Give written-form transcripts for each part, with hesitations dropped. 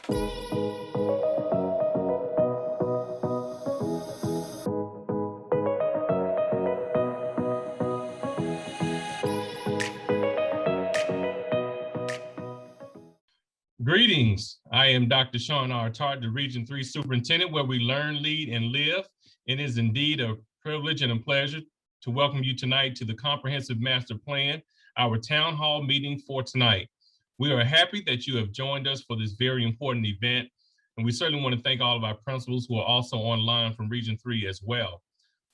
Greetings. I am Dr. Sean R. Tart, the Region 3 Superintendent, where we learn, lead, and live. It is indeed a privilege and a pleasure to welcome you tonight to the Comprehensive Master Plan, our town hall meeting for tonight. We are happy that you have joined us for this very important event, and we certainly want to thank all of our principals who are also online from Region 3 as well.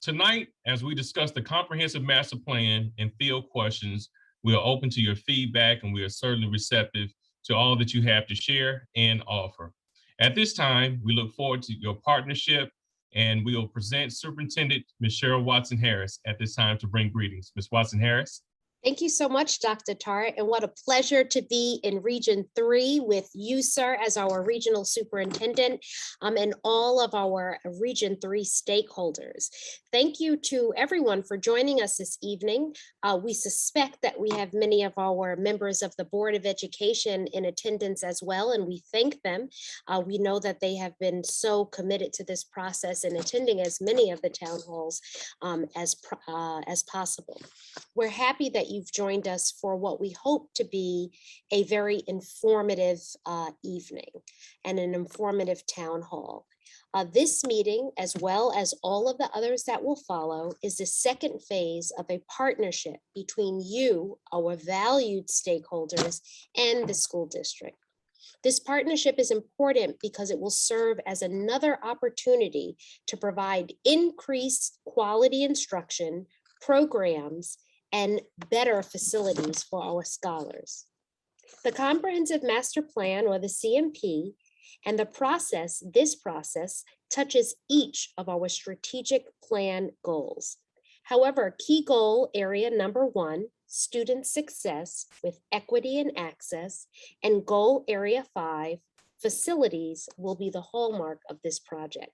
Tonight, as we discuss the Comprehensive Master Plan and field questions, we are open to your feedback, and we are certainly receptive to all that you have to share and offer. At this time, we look forward to your partnership, and we will present Superintendent Ms. Cheryl Watson-Harris at this time to bring greetings. Ms. Watson-Harris. Thank you so much, Dr. Tart, and what a pleasure to be in Region 3 with you, sir, as our regional superintendent, and all of our Region 3 stakeholders. Thank you to everyone for joining us this evening. We suspect that we have many of our members of the Board of Education in attendance as well, and we thank them. We know that they have been so committed to this process and attending as many of the town halls as possible. We're happy that you've joined us for what we hope to be a very informative evening and an informative town hall. This meeting, as well as all of the others that will follow, is the second phase of a partnership between you, our valued stakeholders, and the school district. This partnership is important because it will serve as another opportunity to provide increased quality instruction, programs, and better facilities for our scholars. The Comprehensive Master Plan, or the CMP, and this process touches each of our strategic plan goals. However, key goal area number 1, student success with equity and access, and goal area 5, facilities, will be the hallmark of this project.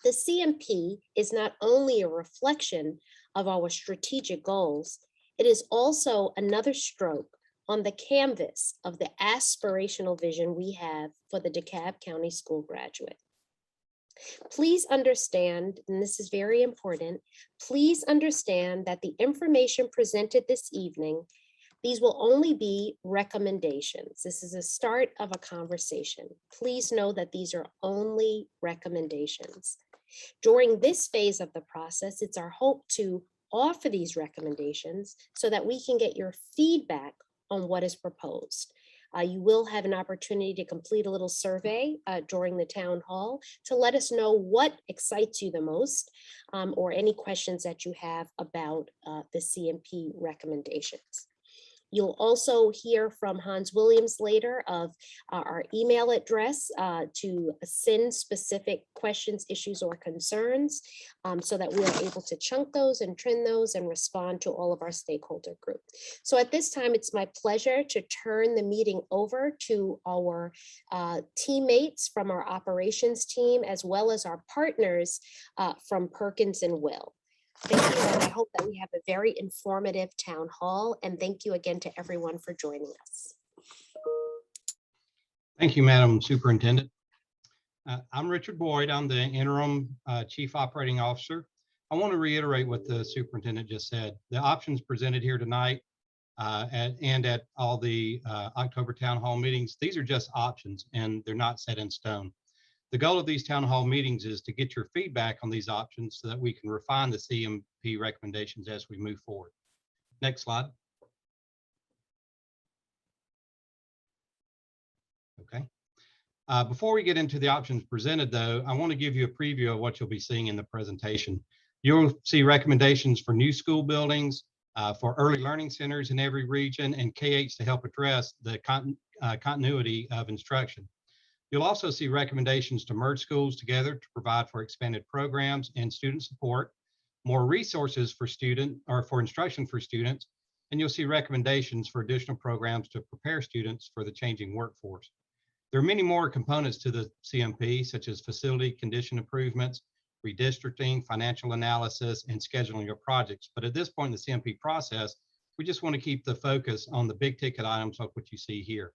The CMP is not only a reflection of our strategic goals, it is also another stroke on the canvas of the aspirational vision we have for the DeKalb County School graduate. Please understand, and this is very important, please understand that the information presented this evening, these will only be recommendations. This is a start of a conversation. Please know that these are only recommendations. During this phase of the process, it's our hope to offer these recommendations so that we can get your feedback on what is proposed. You will have an opportunity to complete a little survey during the town hall to let us know what excites you the most, or any questions that you have about the CMP recommendations. You'll also hear from Hans Williams later of our email address to send specific questions, issues, or concerns so that we are able to chunk those and trim those and respond to all of our stakeholder group. So at this time, it's my pleasure to turn the meeting over to our teammates from our operations team, as well as our partners from Perkins and Will. Thank you, and I hope that we have a very informative town hall, and thank you again to everyone for joining us. Thank you, Madam Superintendent. I'm Richard Boyd. I'm the interim Chief Operating Officer. I want to reiterate what the superintendent just said. The options presented here tonight and at all the October town hall meetings, these are just options and they're not set in stone. The goal of these town hall meetings is to get your feedback on these options so that we can refine the CMP recommendations as we move forward. Next slide. Okay. Before we get into the options presented, though, I want to give you a preview of what you'll be seeing in the presentation. You'll see recommendations for new school buildings, for early learning centers in every region, and K-8 to help address the continuity of instruction. You'll also see recommendations to merge schools together to provide for expanded programs and student support, more resources for instruction for students, and you'll see recommendations for additional programs to prepare students for the changing workforce. There are many more components to the CMP, such as facility condition improvements, redistricting, financial analysis, and scheduling of projects. But at this point in the CMP process, we just want to keep the focus on the big ticket items like what you see here.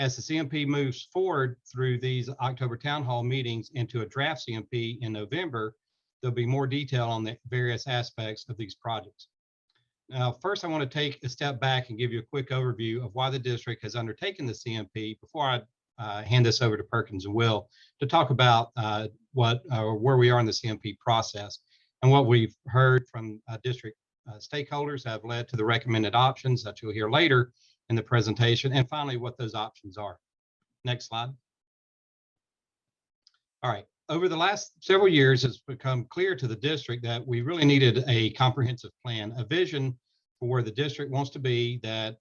As the CMP moves forward through these October town hall meetings into a draft CMP in November, there'll be more detail on the various aspects of these projects. Now, first, I want to take a step back and give you a quick overview of why the district has undertaken the CMP before I hand this over to Perkins and Will to talk about where we are in the CMP process and what we've heard from district stakeholders have led to the recommended options that you'll hear later in the presentation, and finally, what those options are. Next slide. All right. Over the last several years, it's become clear to the district that we really needed a comprehensive plan, a vision for where the district wants to be, that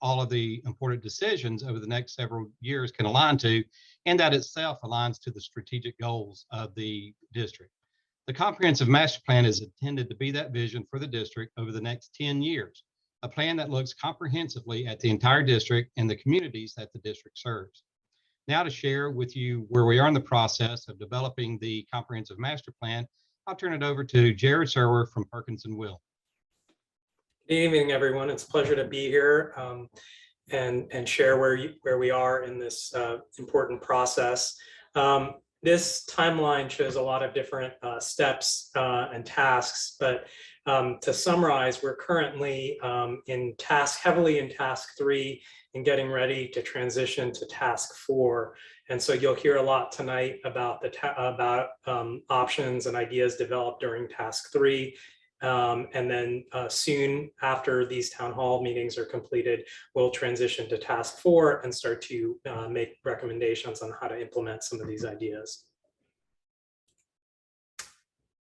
all of the important decisions over the next several years can align to, and that itself aligns to the strategic goals of the district. The comprehensive master plan is intended to be that vision for the district over the next 10 years, a plan that looks comprehensively at the entire district and the communities that the district serves. Now, to share with you where we are in the process of developing the comprehensive master plan, I'll turn it over to Jared Serwer from Perkins and Will. Good evening, everyone. It's a pleasure to be here and share where we are in this important process. This timeline shows a lot of different steps and tasks, but to summarize, we're currently heavily in task 3 and getting ready to transition to task 4. And so you'll hear a lot tonight about options and ideas developed during task 3. And then soon after these town hall meetings are completed, we'll transition to task 4 and start to make recommendations on how to implement some of these ideas.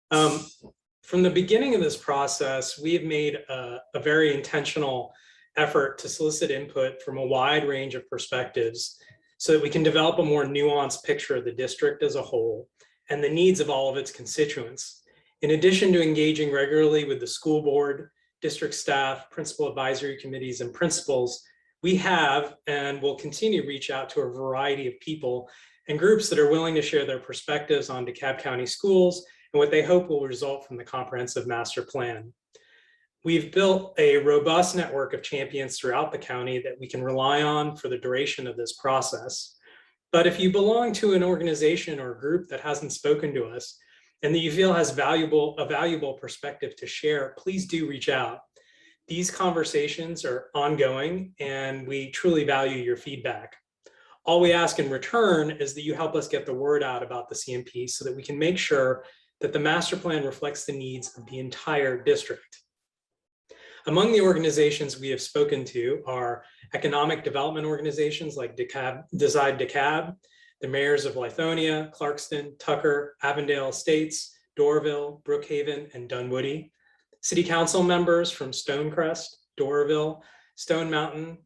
From the beginning of this process, we've made a very intentional effort to solicit input from a wide range of perspectives so that we can develop a more nuanced picture of the district as a whole and the needs of all of its constituents. In addition to engaging regularly with the school board, district staff, principal advisory committees, and principals, we have and will continue to reach out to a variety of people and groups that are willing to share their perspectives on DeKalb County schools and what they hope will result from the comprehensive master plan. We've built a robust network of champions throughout the county that we can rely on for the duration of this process. But if you belong to an organization or a group that hasn't spoken to us and that you feel has a valuable perspective to share, please do reach out. These conversations are ongoing and we truly value your feedback. All we ask in return is that you help us get the word out about the CMP so that we can make sure that the master plan reflects the needs of the entire district. Among the organizations we have spoken to are economic development organizations like Decide DeKalb, the mayors of Lithonia, Clarkston, Tucker, Avondale Estates, Doraville, Brookhaven, and Dunwoody, city council members from Stonecrest, Doraville, Stone Mountain,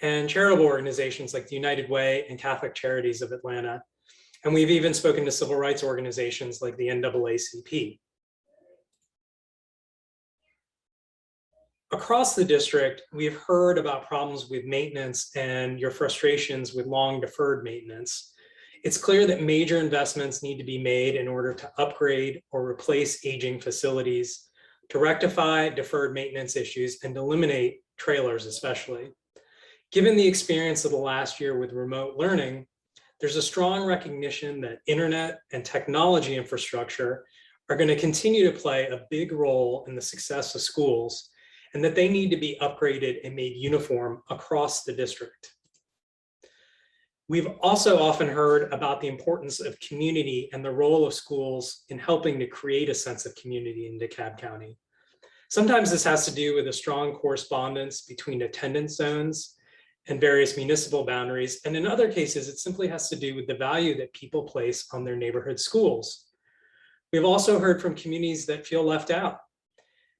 and charitable organizations like the United Way and Catholic Charities of Atlanta. And we've even spoken to civil rights organizations like the NAACP. Across the district, we've heard about problems with maintenance and your frustrations with long deferred maintenance. It's clear that major investments need to be made in order to upgrade or replace aging facilities, to rectify deferred maintenance issues, and eliminate trailers especially. Given the experience of the last year with remote learning, there's a strong recognition that internet and technology infrastructure are going to continue to play a big role in the success of schools, and that they need to be upgraded and made uniform across the district. We've also often heard about the importance of community and the role of schools in helping to create a sense of community in DeKalb County. Sometimes this has to do with a strong correspondence between attendance zones and various municipal boundaries, and in other cases, it simply has to do with the value that people place on their neighborhood schools. We've also heard from communities that feel left out,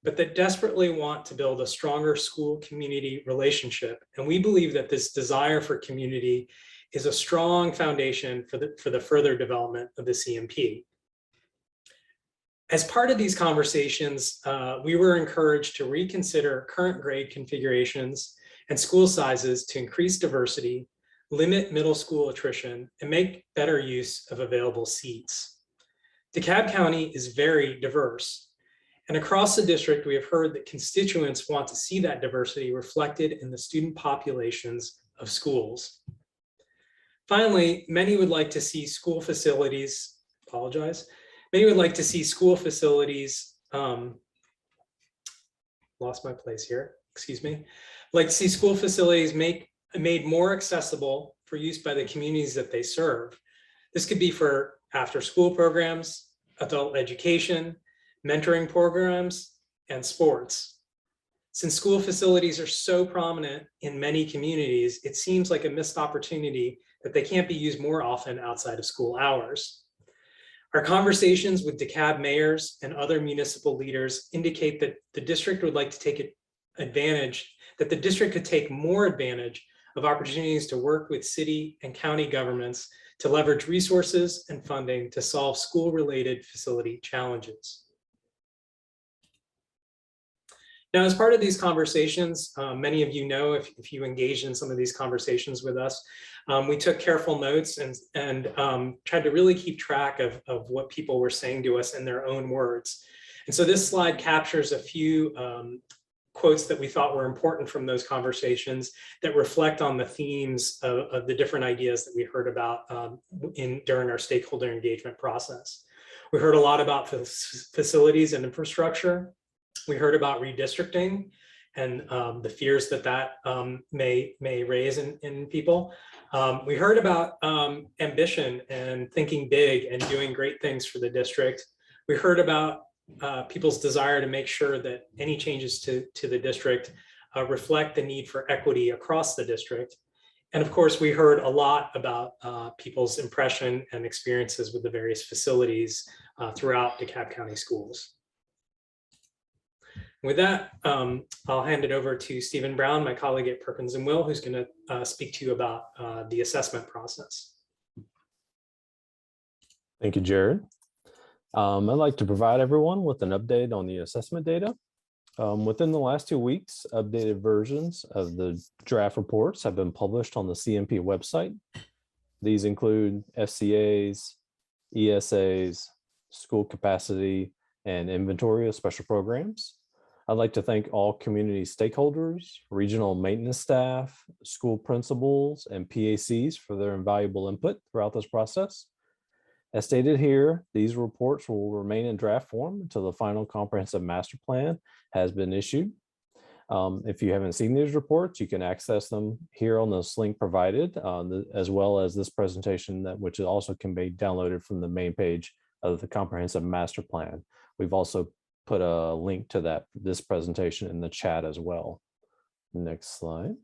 but that desperately want to build a stronger school-community relationship. And we believe that this desire for community is a strong foundation for the further development of the CMP. As part of these conversations, we were encouraged to reconsider current grade configurations and school sizes to increase diversity, limit middle school attrition, and make better use of available seats. DeKalb County is very diverse. And across the district, we have heard that constituents want to see that diversity reflected in the student populations of schools. Finally, many would like to see school facilities, many would like to see school facilities, lost my place here, excuse me, like to see school facilities made more accessible for use by the communities that they serve. This could be for after-school programs, adult education, mentoring programs, and sports. Since school facilities are so prominent in many communities, it seems like a missed opportunity that they can't be used more often outside of school hours. Our conversations with DeKalb mayors and other municipal leaders indicate that the district would like to take advantage, that the district could take more advantage of opportunities to work with city and county governments to leverage resources and funding to solve school-related facility challenges. Now, as part of these conversations, many of you know, if you engaged in some of these conversations with us, we took careful notes and tried to really keep track of what people were saying to us in their own words. And so this slide captures a few quotes that we thought were important from those conversations that reflect on the themes of the different ideas that we heard about during our stakeholder engagement process. We heard a lot about facilities and infrastructure. We heard about redistricting and the fears that may raise in people. We heard about ambition and thinking big and doing great things for the district. We heard about people's desire to make sure that any changes to the district reflect the need for equity across the district. And of course, we heard a lot about people's impression and experiences with the various facilities throughout DeKalb County schools. With that, I'll hand it over to Stephen Brown, my colleague at Perkins & Will, who's going to speak to you about the assessment process. Thank you, Jared. I'd like to provide everyone with an update on the assessment data. Within the last 2 weeks, updated versions of the draft reports have been published on the CMP website. These include FCAs, ESAs, school capacity, and inventory of special programs. I'd like to thank all community stakeholders, regional maintenance staff, school principals, and PACs for their invaluable input throughout this process. As stated here, these reports will remain in draft form until the final comprehensive master plan has been issued. If you haven't seen these reports, you can access them here on this link provided, as well as this presentation, which also can be downloaded from the main page of the comprehensive master plan. We've also put a link to this presentation in the chat as well. Next slide.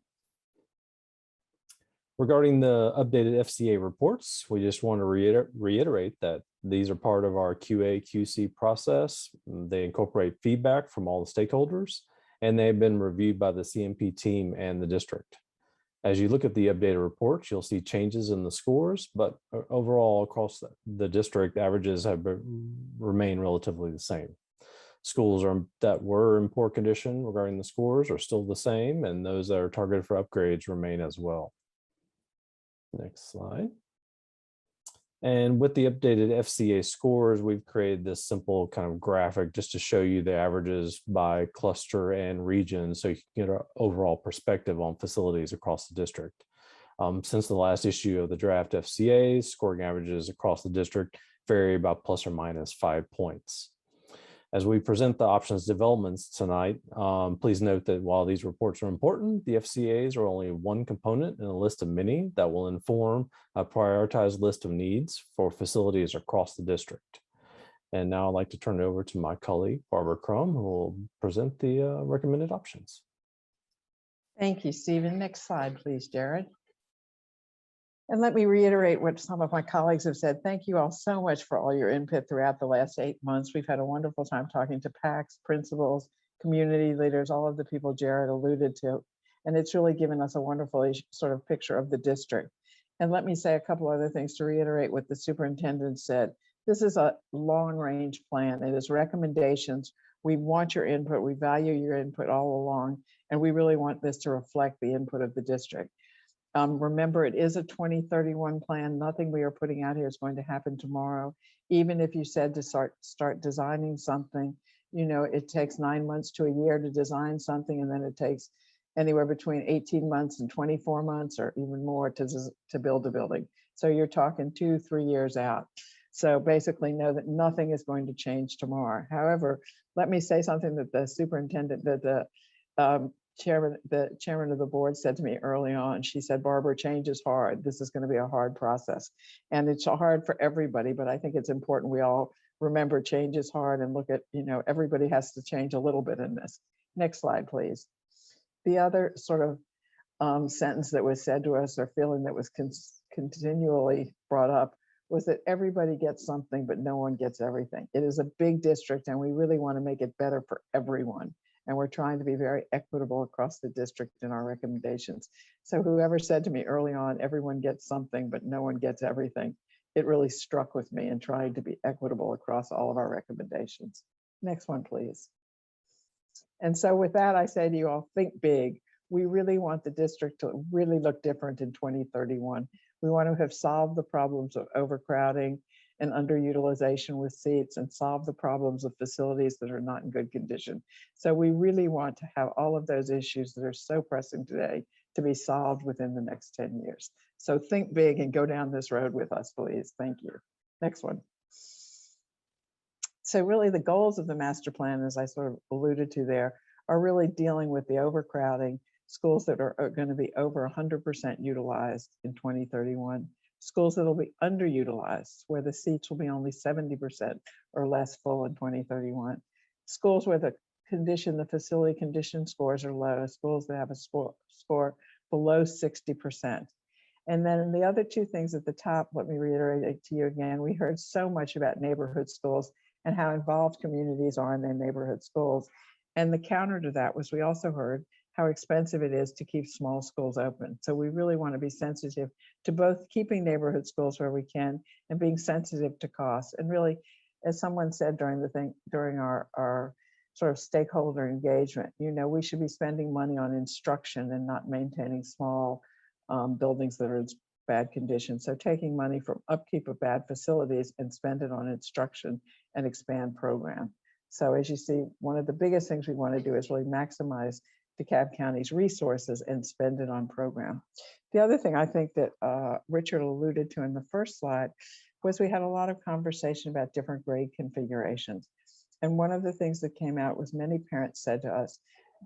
Regarding the updated FCA reports, we just want to reiterate that these are part of our QA/QC process. They incorporate feedback from all the stakeholders, and they've been reviewed by the CMP team and the district. As you look at the updated reports, you'll see changes in the scores, but overall across the district, averages have remained relatively the same. Schools that were in poor condition regarding the scores are still the same, and those that are targeted for upgrades remain as well. Next slide. And with the updated FCA scores, we've created this simple kind of graphic just to show you the averages by cluster and region so you can get an overall perspective on facilities across the district. Since the last issue of the draft FCAs, scoring averages across the district vary by plus or minus 5 points. As we present the options developments tonight, please note that while these reports are important, the FCAs are only one component in a list of many that will inform a prioritized list of needs for facilities across the district. And now I'd like to turn it over to my colleague, Barbara Crum, who will present the recommended options. Thank you, Stephen. Next slide, please, Jared. And let me reiterate what some of my colleagues have said. Thank you all so much for all your input throughout the last 8 months. We've had a wonderful time talking to PACs, principals, community leaders, all of the people Jared alluded to. And it's really given us a wonderful sort of picture of the district. And let me say a couple other things to reiterate what the superintendent said. This is a long-range plan. It is recommendations. We want your input. We value your input all along. And we really want this to reflect the input of the district. Remember, it is a 2031 plan. Nothing we are putting out here is going to happen tomorrow. Even if you said to start designing something, you know, it takes 9 months to a year to design something, and then it takes anywhere between 18 months and 24 months or even more to build a building. So you're talking 2-3 years out. So basically know that nothing is going to change tomorrow. However, let me say something that the superintendent, that the chairman of the board said to me early on. She said, Barbara, change is hard. This is going to be a hard process. And it's hard for everybody, but I think it's important we all remember change is hard and look at, everybody has to change a little bit in this. Next slide, please. The other sort of sentence that was said to us, or feeling that was continually brought up, was that everybody gets something, but no one gets everything. It is a big district and we really want to make it better for everyone. And we're trying to be very equitable across the district in our recommendations. So whoever said to me early on, everyone gets something, but no one gets everything, it really struck with me in trying to be equitable across all of our recommendations. Next one, please. And so with that, I say to you all, think big. We really want the district to really look different in 2031. We want to have solved the problems of overcrowding and underutilization with seats and solve the problems of facilities that are not in good condition. So we really want to have all of those issues that are so pressing today to be solved within the next 10 years. So think big and go down this road with us, please. Thank you. Next one. So really the goals of the master plan, as I sort of alluded to there, are really dealing with the overcrowding, schools that are going to be over 100% utilized in 2031, schools that will be underutilized, where the seats will be only 70% or less full in 2031, schools where the facility condition scores are low, schools that have a score below 60%. And then the other two things at the top, let me reiterate it to you again, we heard so much about neighborhood schools and how involved communities are in their neighborhood schools. And the counter to that was we also heard how expensive it is to keep small schools open. So we really want to be sensitive to both keeping neighborhood schools where we can and being sensitive to costs. And really, as someone said during our sort of stakeholder engagement, we should be spending money on instruction and not maintaining small buildings that are in bad condition. So taking money from upkeep of bad facilities and spend it on instruction and expand program. So as you see, one of the biggest things we want to do is really maximize DeKalb County's resources and spend it on program. The other thing I think that Richard alluded to in the first slide was we had a lot of conversation about different grade configurations. And one of the things that came out was many parents said to us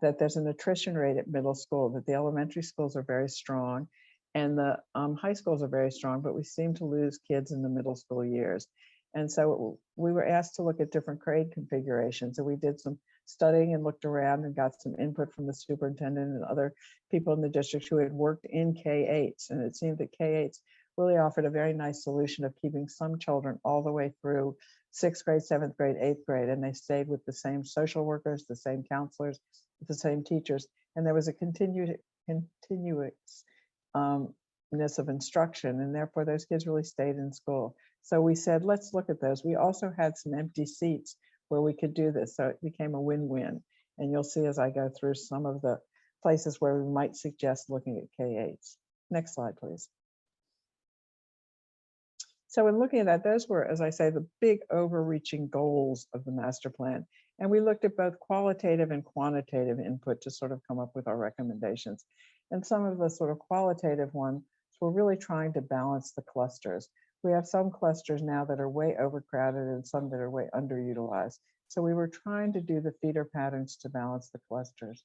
that there's an attrition rate at middle school, that the elementary schools are very strong and the high schools are very strong, but we seem to lose kids in the middle school years. And so we were asked to look at different grade configurations. And we did some studying and looked around and got some input from the superintendent and other people in the district who had worked in K-8s. And it seemed that K-8s really offered a very nice solution of keeping some children all the way through 6th grade, 7th grade, 8th grade. And they stayed with the same social workers, the same counselors, the same teachers. And there was a continuousness of instruction. And therefore those kids really stayed in school. So we said, let's look at those. We also had some empty seats where we could do this. So it became a win-win. And you'll see as I go through some of the places where we might suggest looking at K-8s. Next slide, please. So in looking at that, those were, as I say, the big overreaching goals of the master plan. And we looked at both qualitative and quantitative input to sort of come up with our recommendations. And some of the sort of qualitative ones were really trying to balance the clusters. We have some clusters now that are way overcrowded and some that are way underutilized. So we were trying to do the feeder patterns to balance the clusters.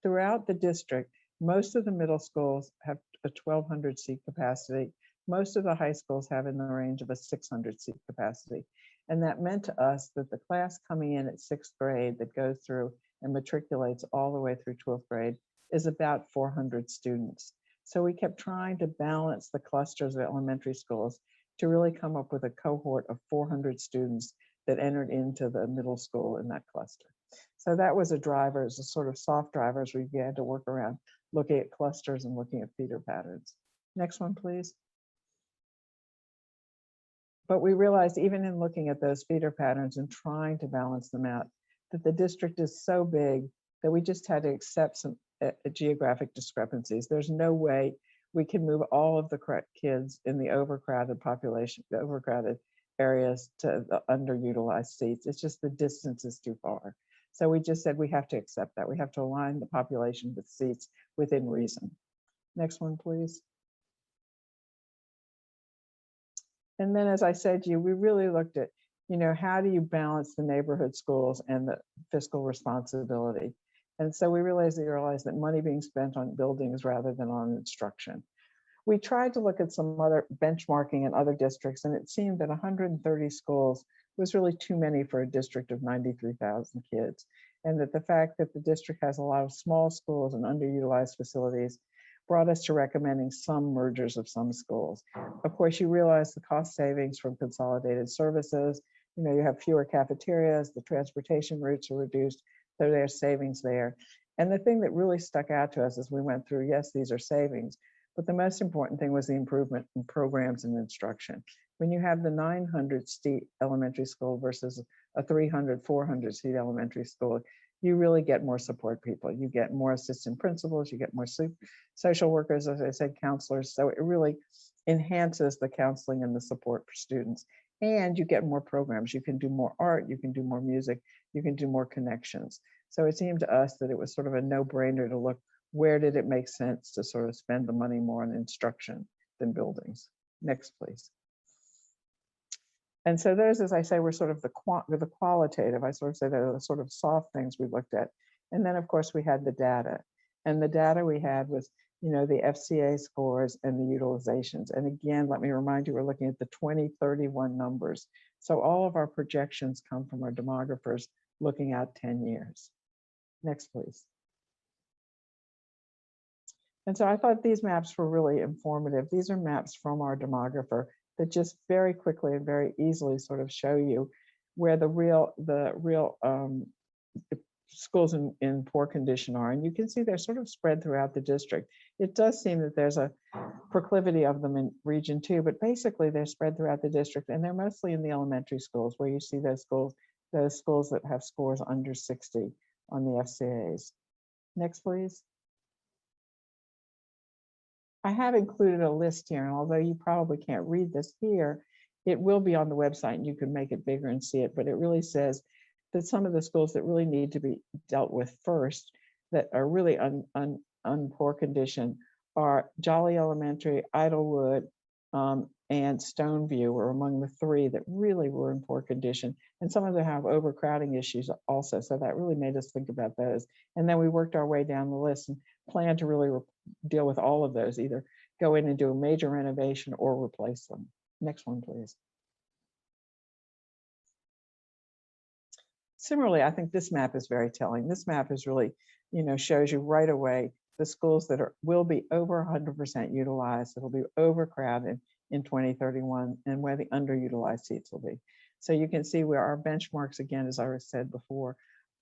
Throughout the district, most of the middle schools have a 1,200 seat capacity. Most of the high schools have in the range of a 600 seat capacity. And that meant to us that the class coming in at 6th grade that goes through and matriculates all the way through 12th grade is about 400 students. So we kept trying to balance the clusters of elementary schools to really come up with a cohort of 400 students that entered into the middle school in that cluster. So that was a driver, as a sort of soft drivers we began to work around looking at clusters and looking at feeder patterns. Next one, please. But we realized even in looking at those feeder patterns and trying to balance them out, that the district is so big that we just had to accept some geographic discrepancies. There's no way we can move all of the correct kids in the overcrowded population, the overcrowded areas to the underutilized seats. It's just the distance is too far. So we just said we have to accept that. We have to align the population with seats within reason. Next one, please. And then, as I said to you, we really looked at, how do you balance the neighborhood schools and the fiscal responsibility? And so we realized that money being spent on buildings rather than on instruction. We tried to look at some other benchmarking in other districts, and it seemed that 130 schools was really too many for a district of 93,000 kids. And that the fact that the district has a lot of small schools and underutilized facilities brought us to recommending some mergers of some schools. Of course, you realize the cost savings from consolidated services. You have fewer cafeterias, the transportation routes are reduced, so there's savings there. And the thing that really stuck out to us as we went through, yes, these are savings, but the most important thing was the improvement in programs and instruction. When you have the 900 seat elementary school versus a 300, 400 seat elementary school, you really get more support people. You get more assistant principals, you get more social workers, as I said, counselors. So it really enhances the counseling and the support for students. And you get more programs. You can do more art, you can do more music, you can do more connections. So it seemed to us that it was sort of a no-brainer to look, where did it make sense to sort of spend the money more on instruction than buildings? Next, please. And so those, as I say, were sort of the qualitative. I sort of say they're the sort of soft things we looked at. And then, of course, we had the data. And the data we had was, the FCA scores and the utilizations. And again, let me remind you, we're looking at the 2031 numbers. So all of our projections come from our demographers looking out 10 years. Next, please. And so I thought these maps were really informative. These are maps from our demographer that just very quickly and very easily sort of show you where the real schools in poor condition are. And you can see they're sort of spread throughout the district. It does seem that there's a proclivity of them in region 2, but basically they're spread throughout the district, and they're mostly in the elementary schools where you see those schools that have scores under 60 on the FCAs. Next, please. I have included a list here, and although you probably can't read this here, it will be on the website and you can make it bigger and see it, but it really says that some of the schools that really need to be dealt with first, that are really on poor condition, are Jolly Elementary, Idlewood, and Stoneview were among the 3 that really were in poor condition. And some of them have overcrowding issues also, so that really made us think about those. And then we worked our way down the list and planned to really deal with all of those, either go in and do a major renovation or replace them. Next one, please. Similarly, I think this map is very telling. This map is really, shows you right away the schools that will be over 100% utilized. It'll be overcrowded in 2031, and where the underutilized seats will be. So you can see where our benchmarks, again, as I said before,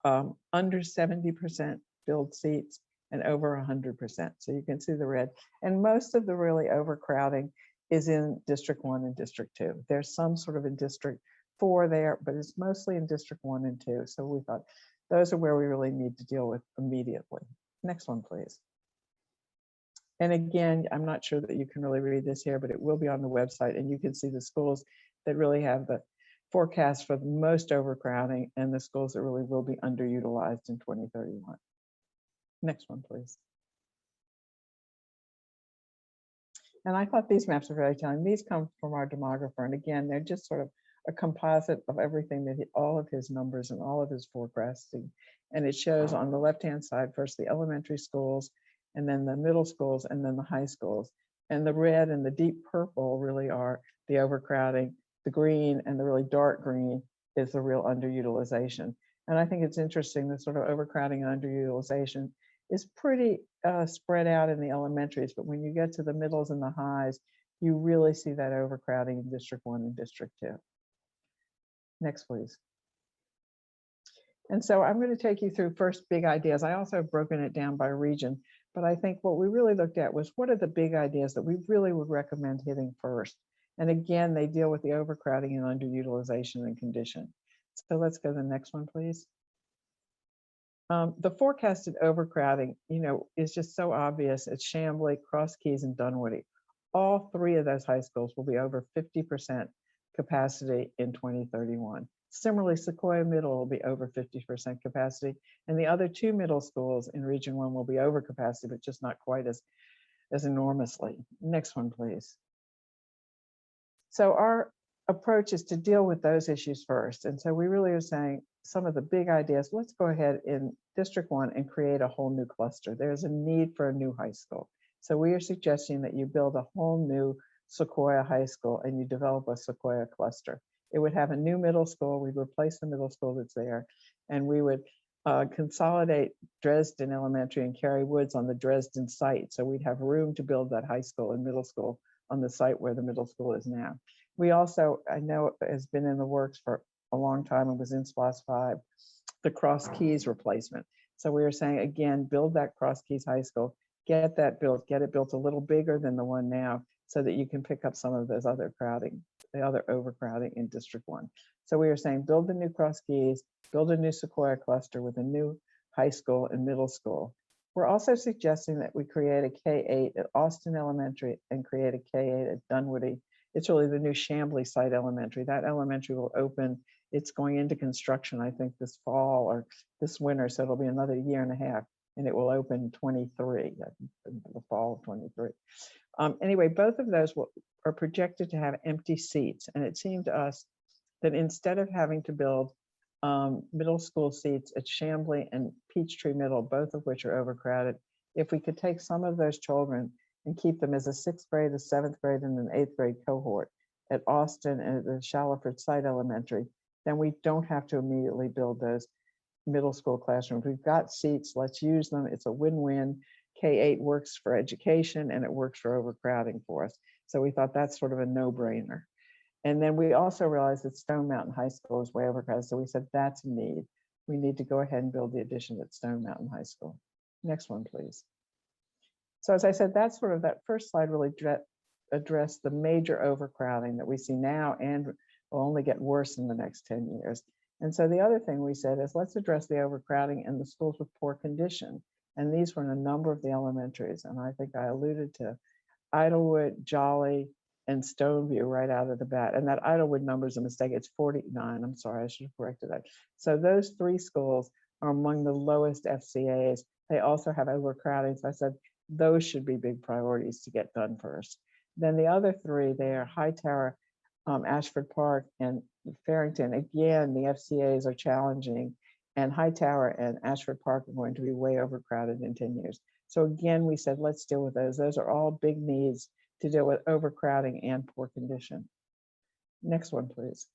under 70% filled seats and over 100%. So you can see the red. And most of the really overcrowding is in District 1 and District 2. There's some sort of in District 4 there, but it's mostly in District 1 and 2. So we thought those are where we really need to deal with immediately. Next one, please. And again, I'm not sure that you can really read this here, but it will be on the website, and you can see the schools that really have the forecast for the most overcrowding and the schools that really will be underutilized in 2031. Next one, please. And I thought these maps are very telling. These come from our demographer. And again, they're just sort of a composite of everything that all of his numbers and all of his forecasting. And it shows on the left-hand side, first the elementary schools, and then the middle schools, and then the high schools. And the red and the deep purple really are the overcrowding. The green and the really dark green is the real underutilization. And I think it's interesting, the sort of overcrowding and underutilization is pretty spread out in the elementaries, but when you get to the middles and the highs, you really see that overcrowding in District 1 and District 2. Next, please. And so I'm going to take you through first big ideas. I also have broken it down by region, but I think what we really looked at was what are the big ideas that we really would recommend hitting first. And again, they deal with the overcrowding and underutilization and condition. So let's go to the next one, please. The forecasted overcrowding, is just so obvious. It's Chamblee, Cross Keys, and Dunwoody. All 3 of those high schools will be over 50% capacity in 2031. Similarly, Sequoia Middle will be over 50% capacity, and the other two middle schools in Region 1 will be over capacity, but just not quite as enormously. Next one, please. So our approach is to deal with those issues first. And so we really are saying some of the big ideas, let's go ahead in District 1 and create a whole new cluster. There's a need for a new high school. So we are suggesting that you build a whole new Sequoia High School and you develop a Sequoia cluster. It would have a new middle school. We'd replace the middle school that's there, and we would consolidate Dresden Elementary and Cary Woods on the Dresden site. So we'd have room to build that high school and middle school on the site where the middle school is now. We also, I know it has been in the works for a long time and was in SPOS 5, the Cross Keys replacement. So we were saying, again, build that Cross Keys High School, get that built, get it built a little bigger than the one now so that you can pick up some of those other crowding, the other overcrowding in District 1. So we were saying, build the new Cross Keys, build a new Sequoia cluster with a new high school and middle school. We're also suggesting that we create a K-8 at Austin Elementary and create a K-8 at Dunwoody. It's really the new Chambly site elementary. That elementary will open, it's going into construction, I think this fall or this winter. So it'll be another year and a half and it will open 23, the fall of 23. Anyway, both of those are projected to have empty seats. And it seemed to us that instead of having to build middle school seats at Chambly and Peachtree Middle, both of which are overcrowded, if we could take some of those children and keep them as a 6th grade, a 7th grade, and an 8th grade cohort at Austin and at the Shallowford Site Elementary, then we don't have to immediately build those middle school classrooms. We've got seats, let's use them. It's a win-win. K-8 works for education and it works for overcrowding for us. So we thought that's sort of a no-brainer. And then we also realized that Stone Mountain High School is way overcrowded. So we said, that's a need. We need to go ahead and build the addition at Stone Mountain High School. Next one, please. So as I said, that's sort of that first slide really addressed the major overcrowding that we see now and will only get worse in the next 10 years. And so the other thing we said is let's address the overcrowding in the schools with poor condition. And these were in a number of the elementaries. And I think I alluded to Idlewood, Jolly, and Stoneview right out of the bat. And that Idlewood number is a mistake. It's 49. I'm sorry, I should have corrected that. So those 3 schools are among the lowest FCAs. They also have overcrowding. So I said, those should be big priorities to get done first. Then the other 3, they are Hightower, Ashford Park, and Farrington. Again, the FCAs are challenging, and Hightower and Ashford Park are going to be way overcrowded in 10 years. So again, we said, let's deal with those. Those are all big needs to deal with overcrowding and poor condition. Next one, please.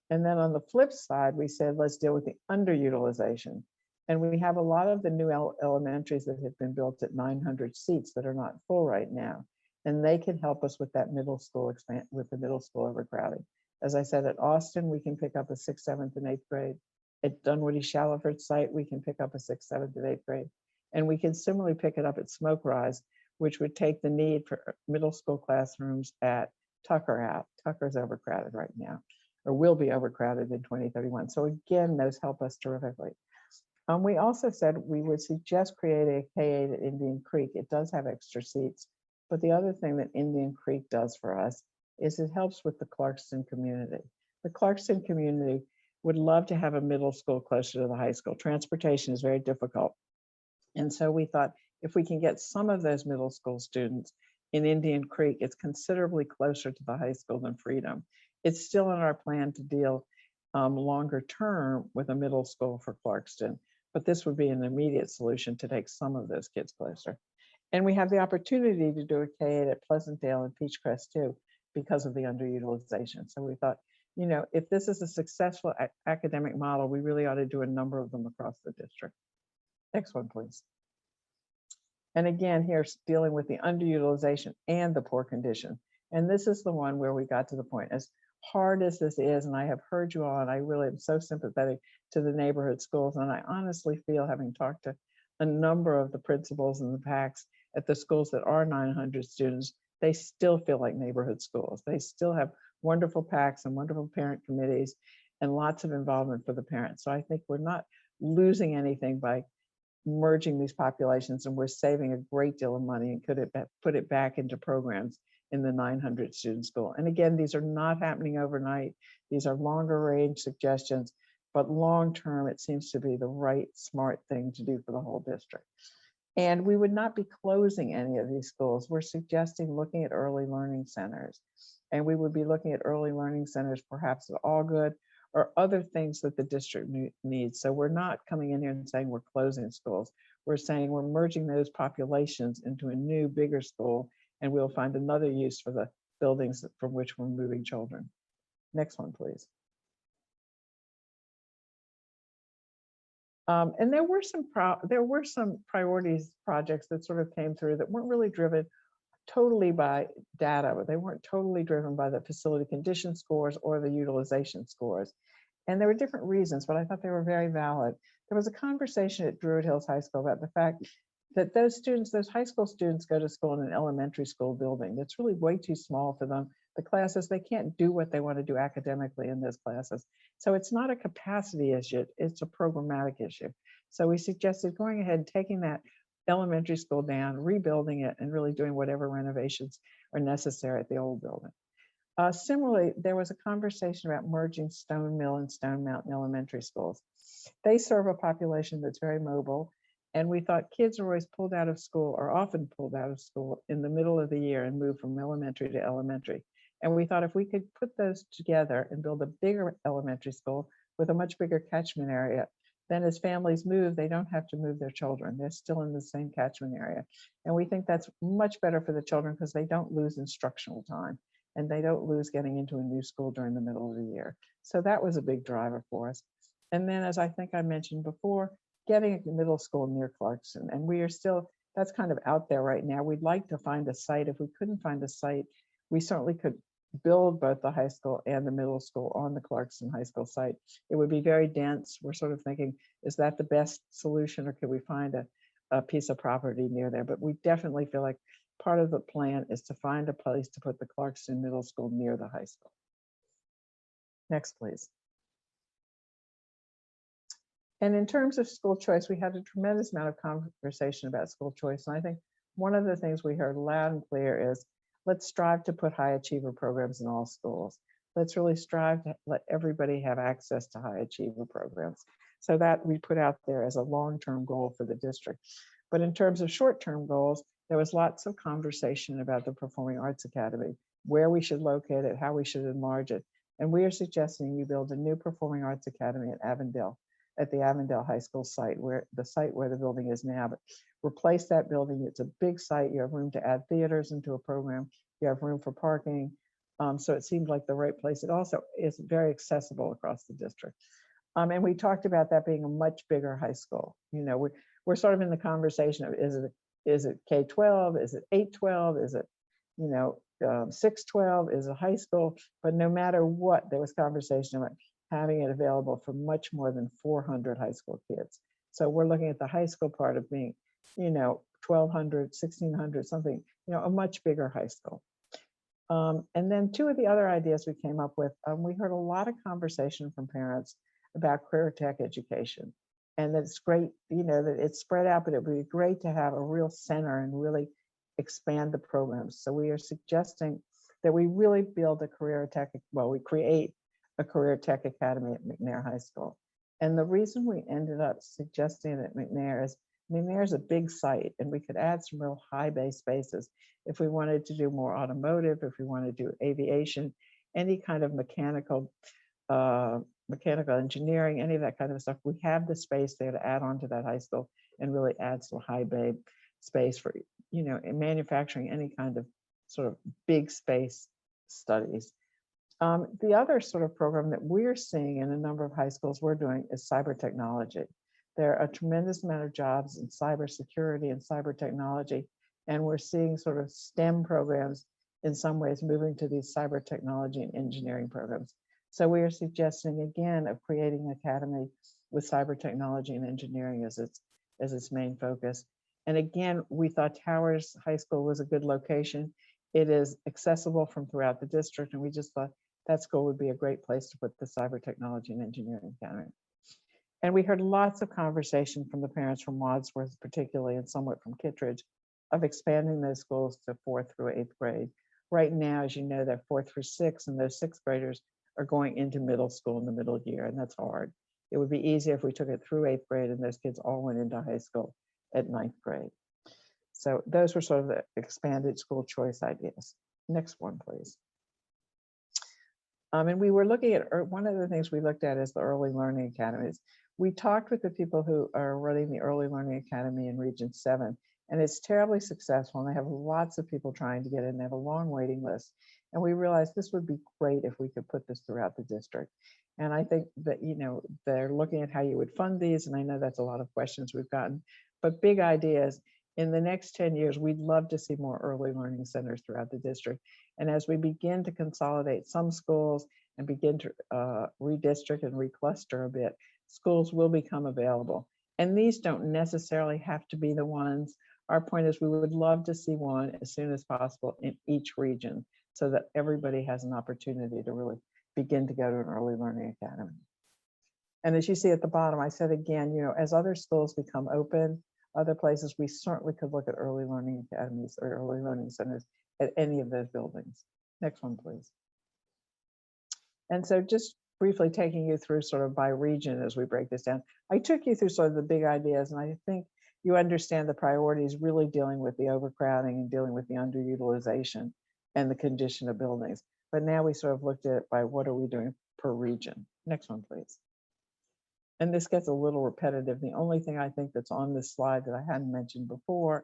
And then on the flip side, we said, let's deal with the underutilization. And we have a lot of the new elementaries that have been built at 900 seats that are not full right now. And they can help us with that middle school with the middle school overcrowding. As I said, at Austin, we can pick up a 6th, 7th, and 8th grade. At Dunwoody Shallowford site, we can pick up a 6th, 7th, and 8th grade. And we can similarly pick it up at Smoke Rise, which would take the need for middle school classrooms at Tucker out. Tucker's overcrowded right now, or will be overcrowded in 2031. So again, those help us terrifically. We also said we would suggest creating a K-8 at Indian Creek. It does have extra seats, but the other thing that Indian Creek does for us is it helps with the Clarkston community. The Clarkston community would love to have a middle school closer to the high school. Transportation is very difficult. And so we thought if we can get some of those middle school students in Indian Creek, it's considerably closer to the high school than Freedom. It's still in our plan to deal longer term with a middle school for Clarkston, but this would be an immediate solution to take some of those kids closer. And we have the opportunity to do a K-8 at Pleasantdale and Peachcrest too, because of the underutilization. So we thought, you know, if this is a successful academic model, we really ought to do a number of them across the district. Next one, please. And again, here's dealing with the underutilization and the poor condition. And this is the one where we got to the point, as hard as this is, and I have heard you all, and I really am so sympathetic to the neighborhood schools. And I honestly feel, having talked to a number of the principals and the PACs at the schools that are 900 students, they still feel like neighborhood schools. They still have wonderful PACs and wonderful parent committees and lots of involvement for the parents. So I think we're not losing anything by merging these populations, and we're saving a great deal of money and could it put it back into programs in the 900 student school. And again, these are not happening overnight. These are longer range suggestions, but long-term, it seems to be the right, smart thing to do for the whole district. And we would not be closing any of these schools. We're suggesting looking at early learning centers. And we would be looking at early learning centers, perhaps at Allgood or other things that the district needs. So we're not coming in here and saying we're closing schools. We're saying we're merging those populations into a new, bigger school, and we'll find another use for the buildings from which we're moving children. Next one, please. And there were some priorities projects that sort of came through that weren't really driven totally by data, but they weren't totally driven by the facility condition scores or the utilization scores. And there were different reasons, but I thought they were very valid. There was a conversation at Druid Hills High School about the fact that those students, those high school students, go to school in an elementary school building that's really way too small for them. The classes, they can't do what they want to do academically in those classes. So it's not a capacity issue, it's a programmatic issue. So we suggested going ahead and taking that elementary school down, rebuilding it, and really doing whatever renovations are necessary at the old building. Similarly, there was a conversation about merging Stone Mill and Stone Mountain elementary schools. They serve a population that's very mobile, and we thought kids are always pulled out of school, or often pulled out of school in the middle of the year and move from elementary to elementary. And we thought if we could put those together and build a bigger elementary school with a much bigger catchment area, then as families move, they don't have to move their children. They're still in the same catchment area. And we think that's much better for the children because they don't lose instructional time and they don't lose getting into a new school during the middle of the year. So that was a big driver for us. And then, as I think I mentioned before, getting a middle school near Clarkson. And we are still, that's kind of out there right now. We'd like to find a site. If we couldn't find a site, we certainly could build both the high school and the middle school on the Clarkson High School site. It would be very dense. We're sort of thinking, is that the best solution, or could we find a piece of property near there? But we definitely feel like part of the plan is to find a place to put the Clarkson Middle School near the high school. Next, please. And in terms of school choice, we had a tremendous amount of conversation about school choice. And I think one of the things we heard loud and clear is, let's strive to put high achiever programs in all schools. Let's really strive to let everybody have access to high achiever programs. So that we put out there as a long-term goal for the district. But in terms of short-term goals, there was lots of conversation about the Performing Arts Academy, where we should locate it, how we should enlarge it. And we are suggesting you build a new Performing Arts Academy at Avondale, at the Avondale High School site, where the building is now. But replace that building. It's a big site. You have room to add theaters into a program. You have room for parking. So it seemed like the right place. It also is very accessible across the district. And we talked about that being a much bigger high school. You know, we're sort of in the conversation of, is it K-12? Is it 8-12? Is it, you know, 6-12? Is it high school? But no matter what, there was conversation about having it available for much more than 400 high school kids. So we're looking at the high school part of being, you know, 1,200, 1,600, something, you know, a much bigger high school. And then two of the other ideas we came up with, we heard a lot of conversation from parents about career tech education. And that it's great, you know, that it's spread out, but it would be great to have a real center and really expand the programs. So we are suggesting that we really build a career tech, well, we create a career tech academy at McNair High School. And the reason we ended up suggesting it at McNair is McNair is a big site, and we could add some real high bay spaces if we wanted to do more automotive, if we want to do aviation, any kind of mechanical engineering, any of that kind of stuff. We have the space there to add on to that high school and really add some high bay space for, you know, in manufacturing, any kind of sort of big space studies. The other sort of program that we're seeing in a number of high schools we're doing is cyber technology. There are a tremendous amount of jobs in cybersecurity and cyber technology, and we're seeing sort of STEM programs in some ways moving to these cyber technology and engineering programs. So we are suggesting again of creating an academy with cyber technology and engineering as its main focus. And again, we thought Towers High School was a good location. It is accessible from throughout the district, and we just thought that school would be a great place to put the cyber technology and engineering academy. And we heard lots of conversation from the parents from Wadsworth, particularly, and somewhat from Kittredge, of expanding those schools to 4th through 8th grade. Right now, as you know, they're 4th through 6th, and those 6th graders are going into middle school in the middle year, and that's hard. It would be easier if we took it through 8th grade and those kids all went into high school at 9th grade. So those were sort of the expanded school choice ideas. Next one, please. And we were looking at, one of the things we looked at is the early learning academies. We talked with the people who are running the early learning academy in Region 7, and it's terribly successful. And they have lots of people trying to get in. They have a long waiting list. And we realized this would be great if we could put this throughout the district. And I think that, you know, they're looking at how you would fund these. And I know that's a lot of questions we've gotten, but big ideas. In the next 10 years, we'd love to see more early learning centers throughout the district. And as we begin to consolidate some schools and begin to redistrict and recluster a bit, schools will become available. And these don't necessarily have to be the ones. Our point is we would love to see one as soon as possible in each region so that everybody has an opportunity to really begin to go to an early learning academy. And as you see at the bottom, I said again, you know, as other schools become open, other places, we certainly could look at early learning academies or early learning centers at any of those buildings. Next one, please. And so just briefly taking you through sort of by region as we break this down, I took you through sort of the big ideas, and I think you understand the priorities really dealing with the overcrowding and dealing with the underutilization and the condition of buildings. But now we sort of looked at it by what are we doing per region. Next one, please. And this gets a little repetitive. The only thing I think that's on this slide that I hadn't mentioned before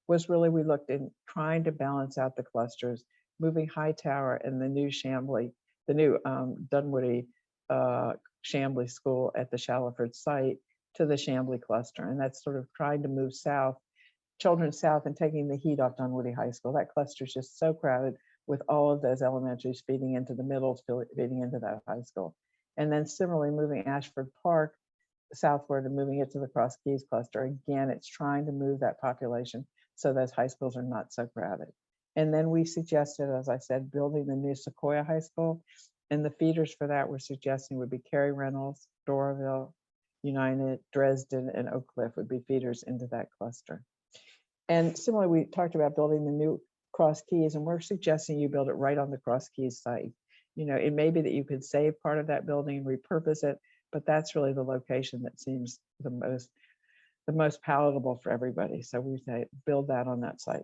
was really we looked in trying to balance out the clusters, moving Hightower and the new Chambly, the new Dunwoody Chambly School at the Shallowford site to the Chambly cluster. And that's sort of trying to move south, children south, and taking the heat off Dunwoody High School. That cluster is just so crowded with all of those elementaries feeding into the middles, feeding into that high school. And then similarly moving Ashford Park southward and moving it to the Cross Keys cluster. Again, it's trying to move that population so those high schools are not so crowded. And then we suggested, as I said, building the new Sequoia High School. And the feeders for that we're suggesting would be Cary Reynolds, Doraville, United, Dresden, and Oak Cliff would be feeders into that cluster. And similarly, we talked about building the new Cross Keys, and we're suggesting you build it right on the Cross Keys site. You know, it may be that you could save part of that building and repurpose it, but that's really the location that seems the most palatable for everybody. So we say build that on that site.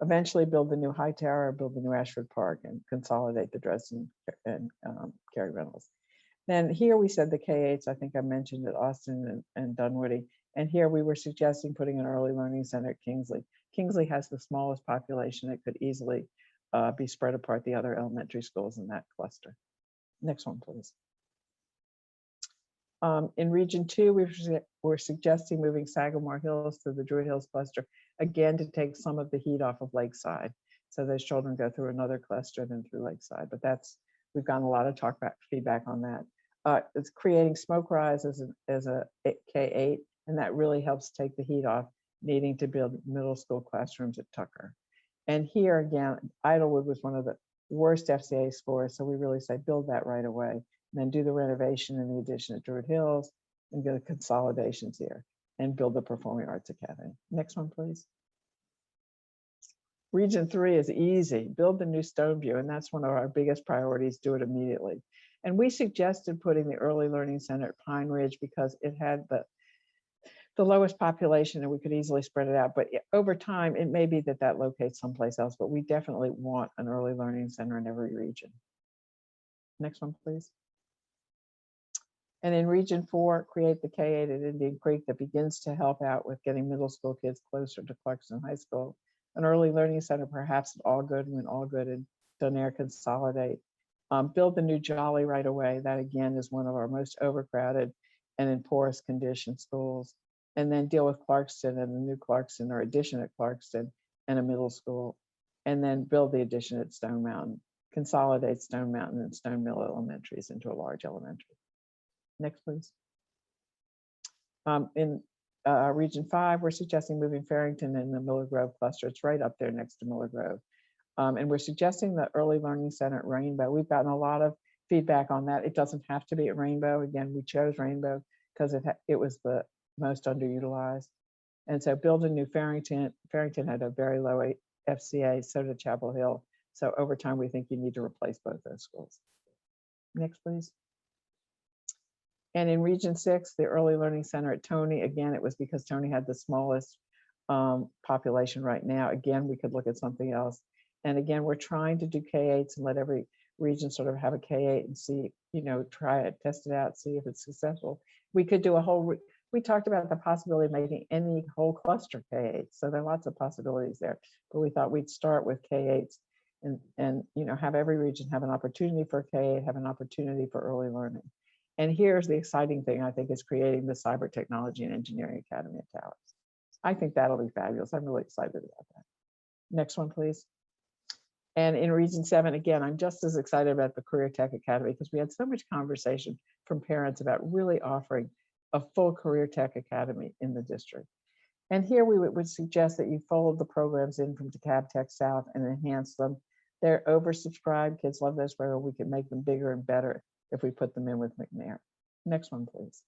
Eventually build the new Hightower, build the new Ashford Park, and consolidate the Dresden and Cary Reynolds. Then here we said the K-8s, I think I mentioned at Austin and Dunwoody. And here we were suggesting putting an early learning center at Kingsley. Kingsley has the smallest population. It could easily be spread apart the other elementary schools in that cluster. Next one, please. In Region 2, we're suggesting moving Sagamore Hills to the Druid Hills cluster, again, to take some of the heat off of Lakeside. So those children go through another cluster than through Lakeside, but we've gotten a lot of feedback on that. It's creating Smoke Rise as a K-8, and that really helps take the heat off needing to build middle school classrooms at Tucker. And here again, Idlewood was one of the worst FCA scores, so we really say build that right away, and then do the renovation and the addition at Druid Hills, and get the consolidations here, and build the Performing Arts Academy. Next one, please. Region 3 is easy. Build the new Stoneview, and that's one of our biggest priorities. Do it immediately. And we suggested putting the Early Learning Center at Pine Ridge because it had the lowest population and we could easily spread it out. But over time, it may be that locates someplace else, but we definitely want an Early Learning Center in every region. Next one, please. And in Region 4, create the K-8 at Indian Creek that begins to help out with getting middle school kids closer to Clarkson High School. An Early Learning Center, perhaps at Allgood, when Allgood and Donaire consolidate. Build the new Jolly right away. That again is one of our most overcrowded and in poorest condition schools. And then deal with Clarkston and the new Clarkston or addition at Clarkston and a middle school. And then build the addition at Stone Mountain. Consolidate Stone Mountain and Stone Mill Elementaries into a large elementary. Next, please. In Region 5, we're suggesting moving Farrington in the Miller Grove cluster. It's right up there next to Miller Grove. And we're suggesting the Early Learning Center at Rainbow. We've gotten a lot of feedback on that. It doesn't have to be at Rainbow. Again, we chose Rainbow because it was the most underutilized. And so build a new Farrington. Farrington had a very low FCA, so did Chapel Hill. So over time, we think you need to replace both those schools. Next, please. And in Region 6, the Early Learning Center at Tony, again, it was because Tony had the smallest population right now. Again, we could look at something else. And again, we're trying to do K-8s and let every region sort of have a K-8 and see, try it, test it out, see if it's successful. We could do a whole, we talked about the possibility of making any whole cluster K-8. So there are lots of possibilities there, but we thought we'd start with K-8s and have every region have an opportunity for K-8, have an opportunity for early learning. And here's the exciting thing, I think, is creating the Cyber Technology and Engineering Academy at Towers. I think that'll be fabulous. I'm really excited about that. Next one, please. And in Region 7, again, I'm just as excited about the Career Tech Academy because we had so much conversation from parents about really offering a full Career Tech Academy in the district. And here we would suggest that you fold the programs in from DeKalb Tech South and enhance them. They're oversubscribed. Kids love those programs. We can make them bigger and better if we put them in with McNair. Next one, please.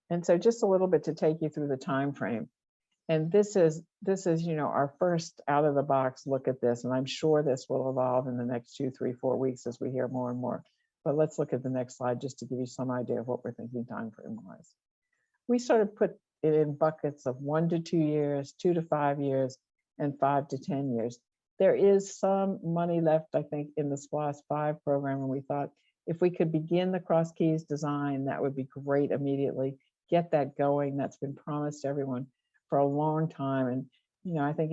And so just a little bit to take you through the time frame. And this is our first out of the box look at this. And I'm sure this will evolve in the next 2, 3, 4 weeks as we hear more and more. But let's look at the next slide just to give you some idea of what we're thinking time frame wise. We sort of put it in buckets of 1 to 2 years, 2 to 5 years, and 5 to 10 years. There is some money left, I think, in the SPLOST 5 program, and we thought if we could begin the Cross Keys design, that would be great immediately. Get that going. That's been promised to everyone for a long time, and I think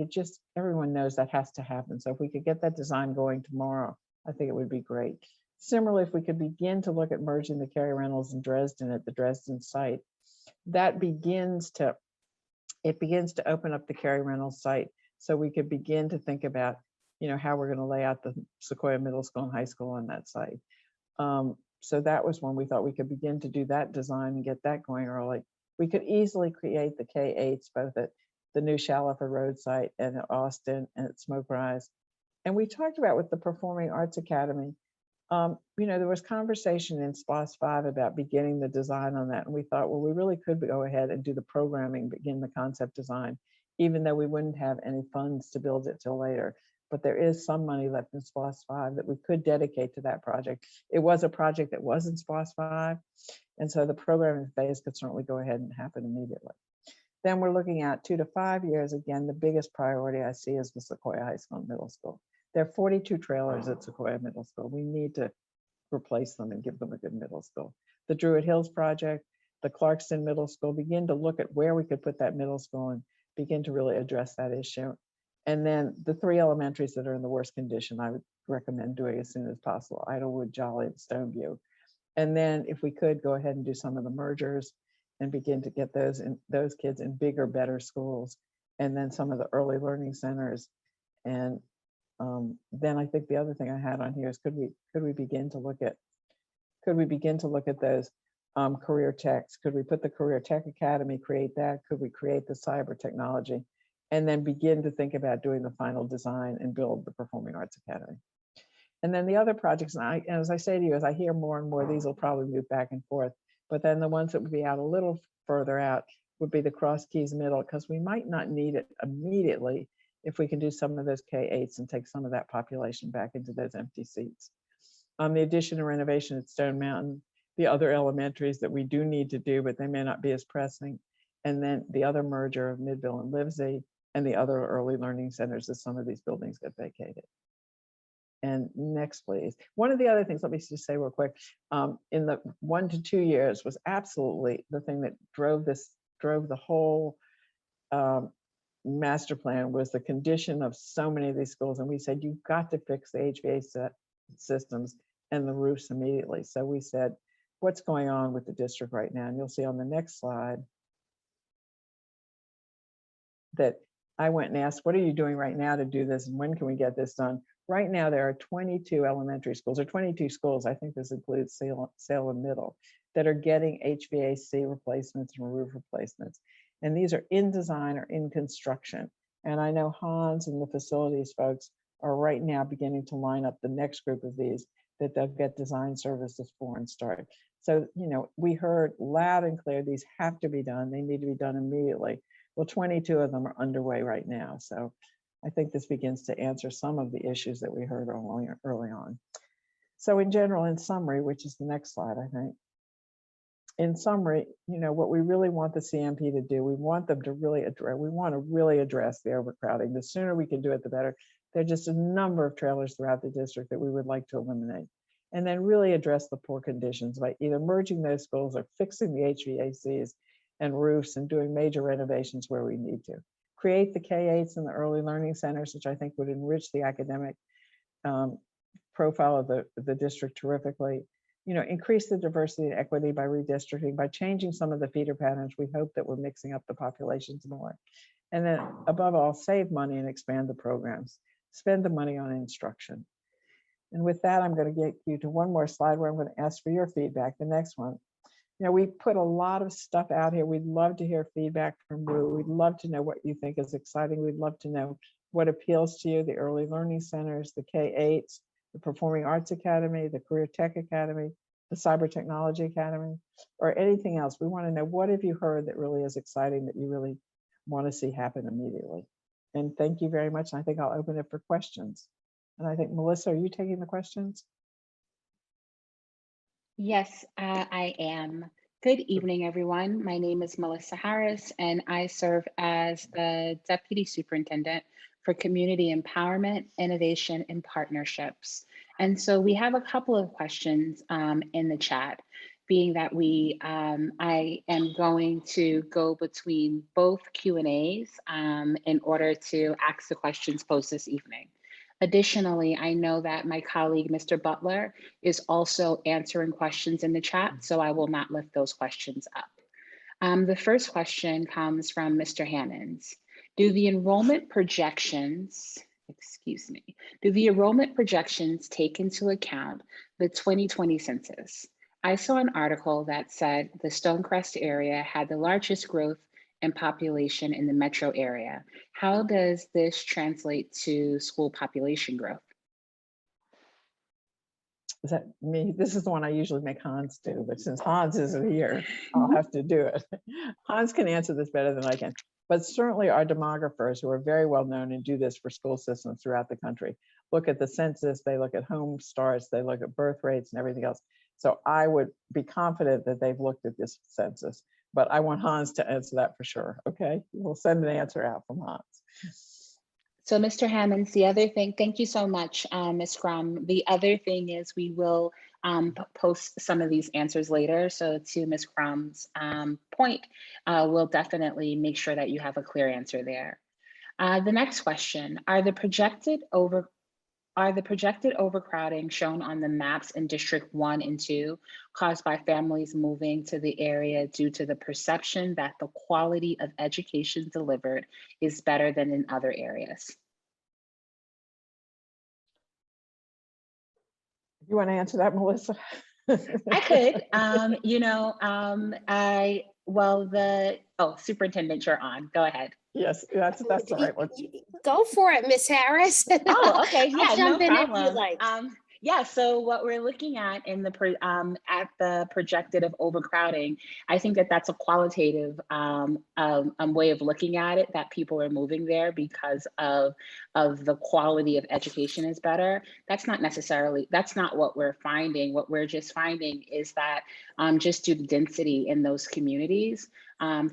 everyone knows that has to happen. So if we could get that design going tomorrow, I think it would be great. Similarly, if we could begin to look at merging the Cary Reynolds and Dresden at the Dresden site, that begins to open up the Cary Reynolds site. So we could begin to think about, how we're going to lay out the Sequoia Middle School and High School on that site. So that was when we thought we could begin to do that design and get that going early. We could easily create the K-8s both at the new Shaliffer Road site and at Austin and at Smoke Rise. And we talked about with the Performing Arts Academy, there was conversation in SPLOST 5 about beginning the design on that. And we thought, well, we really could go ahead and do the programming, begin the concept design, even though we wouldn't have any funds to build it till later. But there is some money left in SPLOST 5 that we could dedicate to that project. It was a project that was in SPLOST 5. And so the programming phase could certainly go ahead and happen immediately. Then we're looking at 2 to 5 years. Again, the biggest priority I see is the Sequoia High School and Middle School. There are 42 trailers at Sequoia Middle School. We need to replace them and give them a good middle school. The Druid Hills project, the Clarkston Middle School, begin to look at where we could put that middle school and begin to really address that issue. And then the 3 elementaries that are in the worst condition, I would recommend doing as soon as possible: Idlewood, Jolly, and Stoneview. And then if we could go ahead and do some of the mergers and begin to get those kids in bigger, better schools, and then some of the early learning centers. And then I think the other thing I had on here is could we begin to look at those career techs? Could we put the Career Tech Academy, create that? Could we create the cyber technology? And then begin to think about doing the final design and build the Performing Arts Academy. And then the other projects, and as I say to you, as I hear more and more, these will probably move back and forth. But then the ones that would be out a little further out would be the Cross Keys Middle, because we might not need it immediately if we can do some of those K-8s and take some of that population back into those empty seats. The addition and renovation at Stone Mountain, the other elementaries that we do need to do, but they may not be as pressing. And then the other merger of Midville and Livesey, and the other early learning centers as some of these buildings get vacated. And next, please. One of the other things, let me just say real quick, in the 1 to 2 years was absolutely the thing that drove the whole master plan, was the condition of so many of these schools. And we said, you've got to fix the HVAC systems and the roofs immediately. So we said, what's going on with the district right now? And you'll see on the next slide that I went and asked, what are you doing right now to do this? And when can we get this done? Right now, there are 22 elementary schools, or 22 schools, I think this includes Salem Middle, that are getting HVAC replacements and roof replacements. And these are in design or in construction. And I know Hans and the facilities folks are right now beginning to line up the next group of these that they'll get design services for and start. So, we heard loud and clear, these have to be done. They need to be done immediately. Well, 22 of them are underway right now. So I think this begins to answer some of the issues that we heard early on. So in general, in summary, which is the next slide, I think. In summary, what we really want the CMP to do, we want them to really address, we want to really address the overcrowding. The sooner we can do it, the better. There are just a number of trailers throughout the district that we would like to eliminate. And then really address the poor conditions by either merging those schools or fixing the HVACs and roofs and doing major renovations where we need to. Create the K-8s and the early learning centers, which I think would enrich the academic profile of the district terrifically. Increase the diversity and equity by redistricting, by changing some of the feeder patterns. We hope that we're mixing up the populations more. And then above all, save money and expand the programs. Spend the money on instruction. And with that, I'm going to get you to one more slide where I'm going to ask for your feedback. The next one. We put a lot of stuff out here. We'd love to hear feedback from you. We'd love to know what you think is exciting. We'd love to know what appeals to you, the early learning centers, the K-8s, the Performing Arts Academy, the Career Tech Academy, the Cyber Technology Academy, or anything else. We want to know, what have you heard that really is exciting that you really want to see happen immediately? And thank you very much. I think I'll open it for questions. And I think, Melissa, are you taking the questions? Yes, I am. Good evening, everyone. My name is Melissa Harris, and I serve as the Deputy Superintendent for Community Empowerment, Innovation, and Partnerships. And so we have a couple of questions in the chat, being that I am going to go between both Q&As in order to ask the questions posed this evening. Additionally, I know that my colleague, Mr. Butler, is also answering questions in the chat, so I will not lift those questions up. The first question comes from Mr. Hammonds. Do the enrollment projections take into account the 2020 census? I saw an article that said the Stonecrest area had the largest growth and population in the metro area. How does this translate to school population growth? Is that me? This is the one I usually make Hans do, but since Hans isn't here, I'll have to do it. Hans can answer this better than I can, but certainly our demographers, who are very well known and do this for school systems throughout the country, look at the census, they look at home starts, they look at birth rates and everything else. So I would be confident that they've looked at this census. But I want Hans to answer that for sure. Okay, we'll send an answer out from Hans. So Mr. Hammonds, the other thing, thank you so much, Ms. Crum. The other thing is we will post some of these answers later. So to Ms. Crum's point, we'll definitely make sure that you have a clear answer there. The next question, are the projected overcrowding shown on the maps in District 1 and 2 caused by families moving to the area due to the perception that the quality of education delivered is better than in other areas? You want to answer that, Melissa? I could. Superintendent, you're on. Go ahead. Yes, that's the right one. Go for it, Ms. Harris. Oh, okay. Yeah, I'll jump no in problem. if you like. Yeah, so what we're looking at in the projected of overcrowding, I think that that's a qualitative way of looking at it, that people are moving there because of the quality of education is better. That's not what we're finding. What we're just finding is that just due to density in those communities,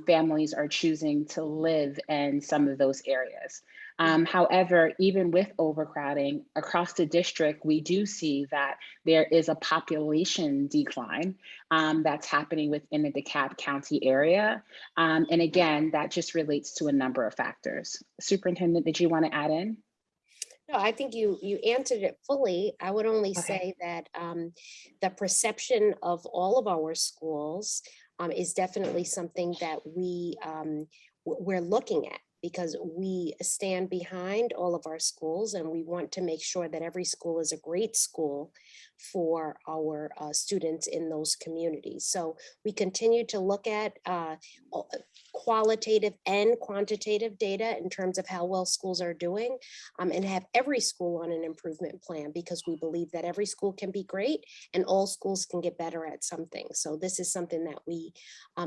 families are choosing to live in some of those areas. However, even with overcrowding across the district, we do see that there is a population decline that's happening within the DeKalb County area. And again, that just relates to a number of factors. Superintendent, did you want to add in? No, I think you answered it fully. I would only say that the perception of all of our schools is definitely something that we're looking at, because we stand behind all of our schools and we want to make sure that every school is a great school for our students in those communities. So we continue to look at qualitative and quantitative data in terms of how well schools are doing, and have every school on an improvement plan, because we believe that every school can be great and all schools can get better at something. So this is something that we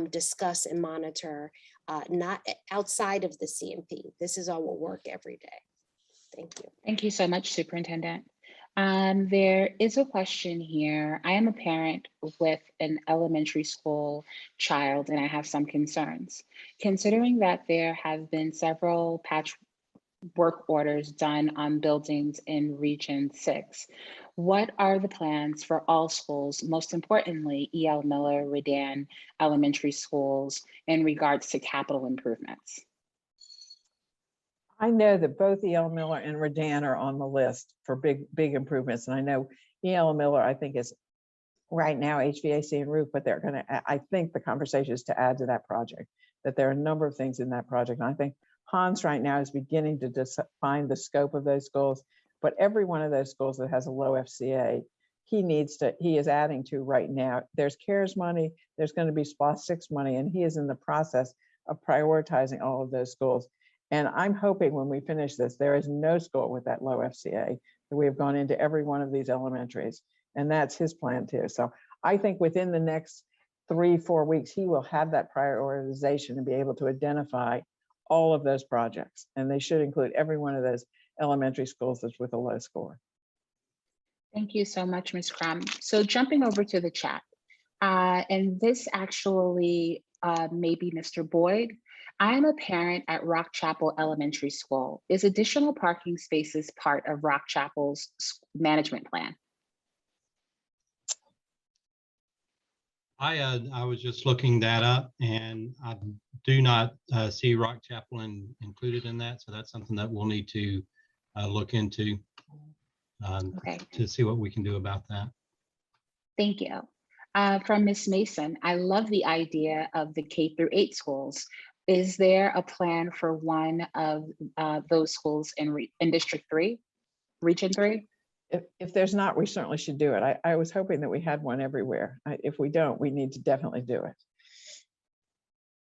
discuss and monitor, not outside of the CMP. This is our work every day. Thank you. Thank you so much, Superintendent. There is a question here. I am a parent with an elementary school child, and I have some concerns. Considering that there have been several patch work orders done on buildings in Region 6, what are the plans for all schools, most importantly, E.L. Miller, Redan Elementary Schools, in regards to capital improvements? I know that both E.L. Miller and Redan are on the list for big improvements. And I know E.L. Miller, I think, is right now HVAC and roof, but they're going to, I think the conversation is to add to that project, that there are a number of things in that project. And I think Hans right now is beginning to define the scope of those schools, but every one of those schools that has a low FCA, he is adding to right now. There's CARES money, there's going to be SPOS 6 money, and he is in the process of prioritizing all of those schools. And I'm hoping when we finish this, there is no school with that low FCA, that we have gone into every one of these elementaries. And that's his plan too. So I think within the next 3-4 weeks, he will have that prioritization and be able to identify all of those projects. And they should include every one of those elementary schools that's with a low score. Thank you so much, Ms. Crum. So jumping over to the chat, and this actually may be Mr. Boyd. I am a parent at Rock Chapel Elementary School. Is additional parking spaces part of Rock Chapel's management plan? I was just looking that up, and I do not see Rock Chapel included in that. So that's something that we'll need to look into Okay. to see what we can do about that. Thank you. From Ms. Mason, I love the idea of the K-8 schools. Is there a plan for one of those schools in District 3, Region 3? If there's not, we certainly should do it. I was hoping that we had one everywhere. If we don't, we need to definitely do it.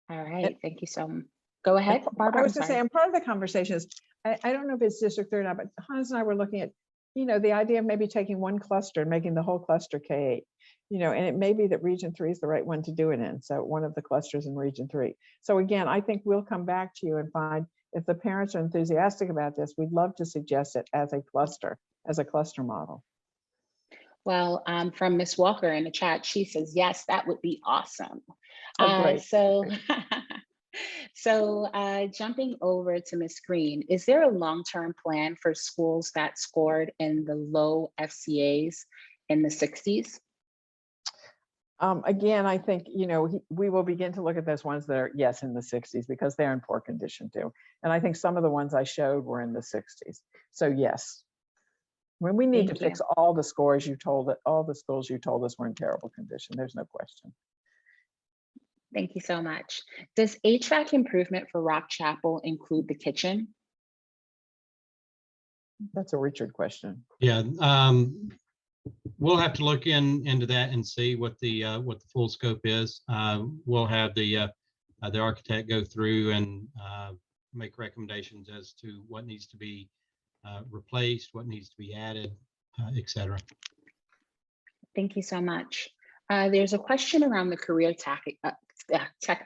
All right, thank you so much. Go ahead, Barbara. I was going to say, and part of the conversation is, I don't know if it's District 3 or not, but Hans and I were looking at, the idea of maybe taking one cluster and making the whole cluster K-8, and it may be that Region 3 is the right one to do it in. So one of the clusters in Region 3. So again, I think we'll come back to you and find if the parents are enthusiastic about this, we'd love to suggest it as a cluster model. Well, from Ms. Walker in the chat, she says, yes, that would be awesome. Oh, great. So jumping over to Ms. Green, is there a long-term plan for schools that scored in the low FCAs in the 60s? Again, I think, we will begin to look at those ones that are, yes, in the 60s, because they're in poor condition too. And I think some of the ones I showed were in the 60s. So yes. When we need to fix all the scores all the schools you told us were in terrible condition, there's no question. Thank you so much. Does HVAC improvement for Rock Chapel include the kitchen? That's a Richard question. Yeah, we'll have to look into that and see what the full scope is. We'll have the architect go through and make recommendations as to what needs to be replaced, what needs to be added, etc. Thank you so much. There's a question around the Career Tech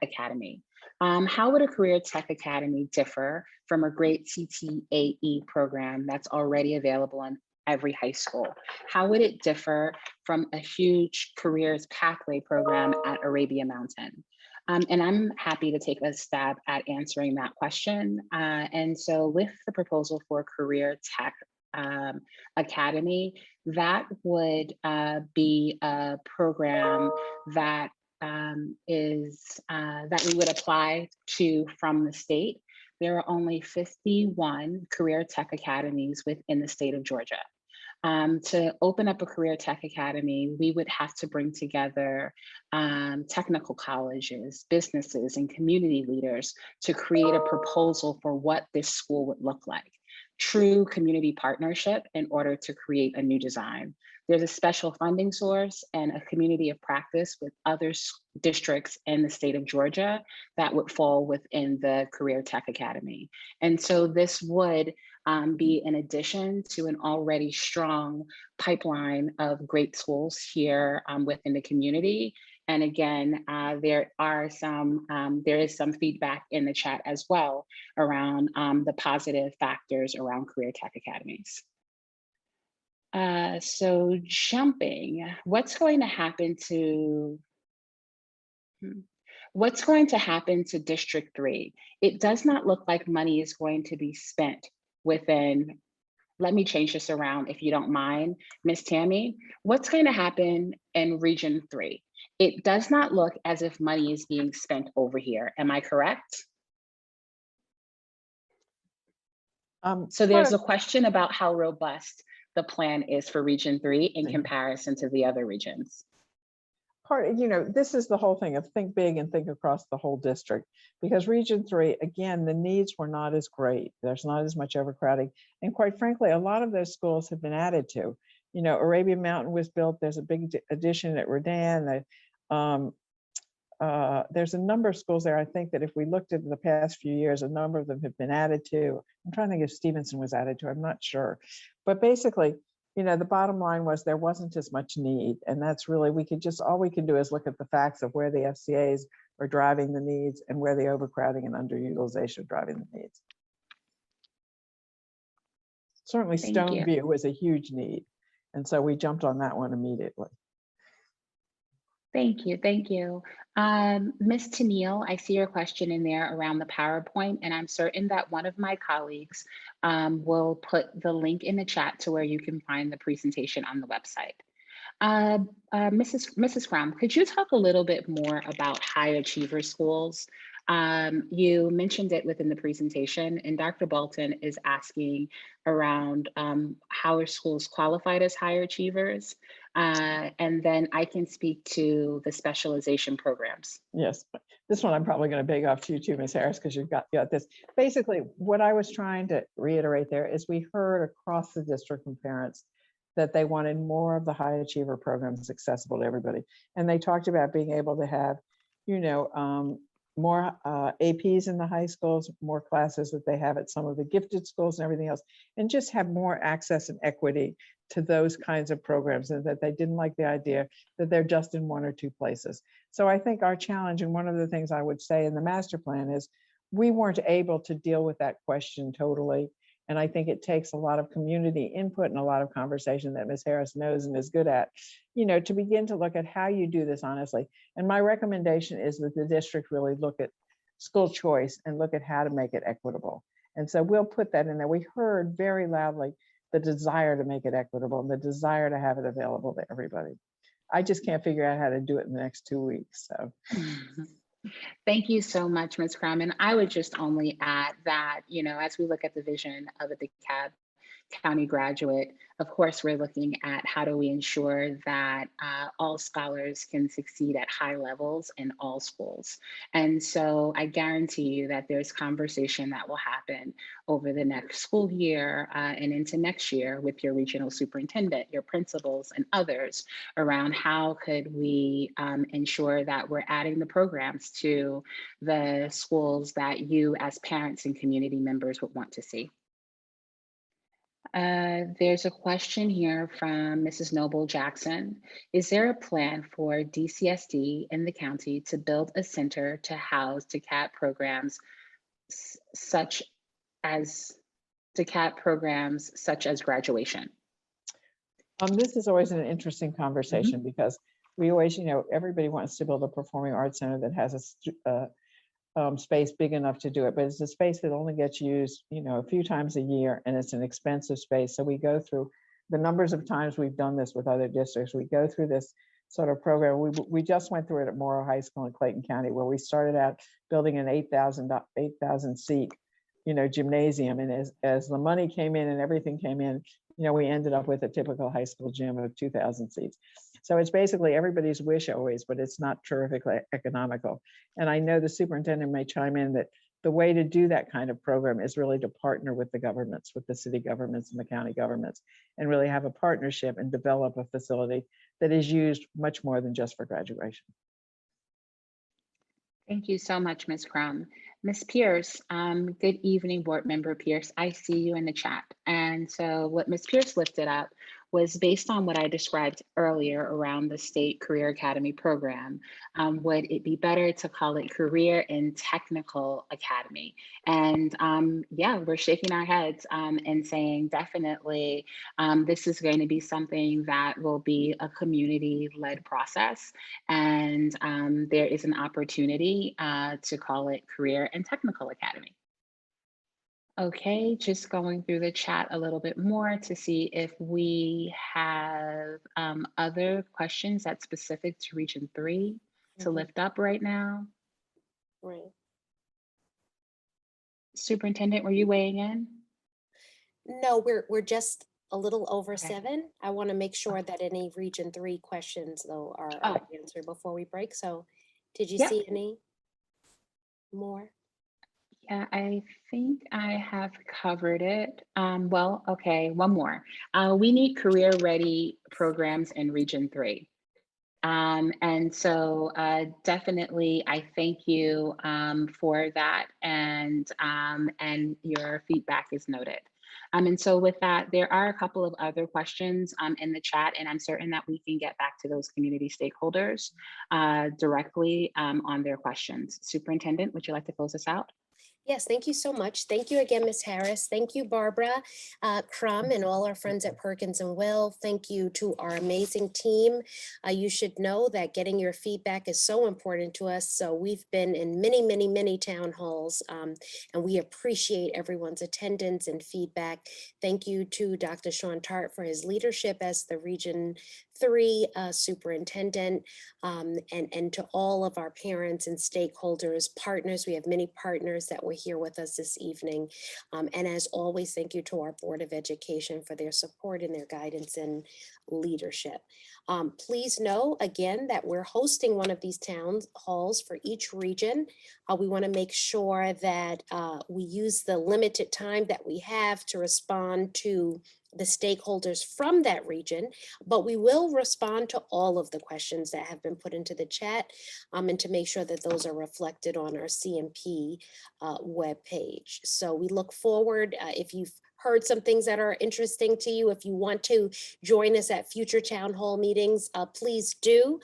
Academy. How would a Career Tech Academy differ from a great CTAE program that's already available in every high school? How would it differ from a huge careers pathway program at Arabia Mountain? And I'm happy to take a stab at answering that question. And so with the proposal for Career Tech Academy, that would be a program that that we would apply to from the state. There are only 51 Career Tech Academies within the state of Georgia. To open up a Career Tech Academy, we would have to bring together technical colleges, businesses, and community leaders to create a proposal for what this school would look like. True community partnership in order to create a new design. There's a special funding source and a community of practice with other districts in the state of Georgia that would fall within the Career Tech Academy. And so this would be in addition to an already strong pipeline of great schools here within the community. And again, there is some feedback in the chat as well around the positive factors around career tech academies. So jumping, what's going to happen to District 3? It does not look like money is going to be spent within, let me change this around if you don't mind, Ms. Tammy. What's going to happen in Region 3? It does not look as if money is being spent over here. Am I correct? So there's a question about how robust the plan is for Region 3 in comparison to the other regions. This is the whole thing of think big and think across the whole district, because Region 3, again, the needs were not as great. There's not as much overcrowding. And quite frankly, a lot of those schools have been added to. Arabian Mountain was built. There's a big addition at Redan. There's a number of schools there. I think that if we looked at the past few years, a number of them have been added to. I'm trying to think if Stevenson was added to, I'm not sure. But basically, the bottom line was there wasn't as much need. And that's really, all we can do is look at the facts of where the FCAs are driving the needs and where the overcrowding and underutilization are driving the needs. Certainly Stoneview was a huge need. And so we jumped on that one immediately. Thank you. Ms. Tennille, I see your question in there around the PowerPoint, and I'm certain that one of my colleagues will put the link in the chat to where you can find the presentation on the website. Mrs. Crum, could you talk a little bit more about high achiever schools? You mentioned it within the presentation, and Dr. Bolton is asking around how are schools qualified as high achievers? And then I can speak to the specialization programs. Yes, this one I'm probably going to beg off to you too, Ms. Harris, because you've got this. Basically, what I was trying to reiterate there is we heard across the district from parents that they wanted more of the high achiever programs accessible to everybody. And they talked about being able to have, more APs in the high schools, more classes that they have at some of the gifted schools and everything else, and just have more access and equity to those kinds of programs, and that they didn't like the idea that they're just in one or two places. So I think our challenge, and one of the things I would say in the master plan, is we weren't able to deal with that question totally. And I think it takes a lot of community input and a lot of conversation that Ms. Harris knows and is good at, to begin to look at how you do this honestly. And my recommendation is that the district really look at school choice and look at how to make it equitable. And so we'll put that in there. We heard very loudly the desire to make it equitable and the desire to have it available to everybody. I just can't figure out how to do it in the next 2 weeks. So. Thank you so much, Ms. Crum. And I would just only add that, as we look at the vision of a DeKalb County graduate, of course, we're looking at how do we ensure that all scholars can succeed at high levels in all schools. And so I guarantee you that there's conversation that will happen over the next school year and into next year with your regional superintendent, your principals, and others around how could we ensure that we're adding the programs to the schools that you as parents and community members would want to see. There's a question here from Mrs. Noble Jackson. Is there a plan for DCSD in the county to build a center to house DeKalb programs such as graduation? This is always an interesting conversation because we always, everybody wants to build a performing arts center that has a space big enough to do it, but it's a space that only gets used, a few times a year, and it's an expensive space. So we go through the numbers of times we've done this with other districts. We go through this sort of program. We just went through it at Morrow High School in Clayton County, where we started out building an 8,000 seat, gymnasium. And as the money came in and everything came in, we ended up with a typical high school gym of 2,000 seats. So it's basically everybody's wish always, but it's not terrifically economical. And I know the superintendent may chime in that the way to do that kind of program is really to partner with the governments, with the city governments and the county governments, and really have a partnership and develop a facility that is used much more than just for graduation. Thank you so much, Ms. Crum. Ms. Pierce, good evening, Board Member Pierce. I see you in the chat. And so what Ms. Pierce lifted up was based on what I described earlier around the State Career Academy program. Would it be better to call it Career and Technical Academy? And yeah, we're shaking our heads and saying definitely this is going to be something that will be a community-led process. And there is an opportunity to call it Career and Technical Academy. Okay, just going through the chat a little bit more to see if we have other questions that's specific to Region 3 to lift up right now. Right. Superintendent, were you weighing in? No, we're just a little over Okay. 7. I want to make sure that any Region 3 questions though are answered before we break. So did you Yep. see any more? Yeah, I think I have covered it. Well, okay, one more. We need career-ready programs in Region 3. And so definitely, I thank you for that, and your feedback is noted. And so with that, there are a couple of other questions in the chat, and I'm certain that we can get back to those community stakeholders directly on their questions. Superintendent, would you like to close us out? Yes, thank you so much. Thank you again, Ms. Harris. Thank you, Barbara Crum, and all our friends at Perkins and Will. Thank you to our amazing team. You should know that getting your feedback is so important to us. So we've been in many, many, many town halls, and we appreciate everyone's attendance and feedback. Thank you to Dr. Sean Tart for his leadership as the Region 3 superintendent, and to all of our parents and stakeholders, partners. We have many partners that were here with us this evening. And as always, thank you to our Board of Education for their support and their guidance and leadership. Please know again that we're hosting one of these town halls for each region. We want to make sure that we use the limited time that we have to respond to the stakeholders from that region, but we will respond to all of the questions that have been put into the chat, and to make sure that those are reflected on our CMP webpage. So we look forward, if you've heard some things that are interesting to you, if you want to join us at future town hall meetings, please do.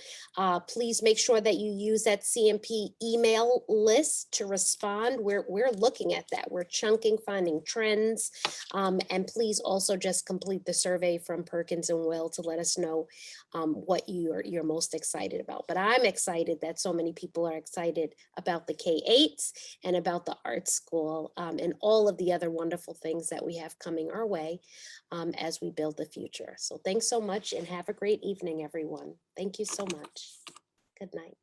Please make sure that you use that CMP email list to respond. We're looking at that. We're chunking, finding trends, and please also just complete the survey from Perkins and Will to let us know what you're most excited about. But I'm excited that so many people are excited about the K-8s and about the art school, and all of the other wonderful things that we have coming our way as we build the future. So thanks so much and have a great evening, everyone. Thank you so much. Good night.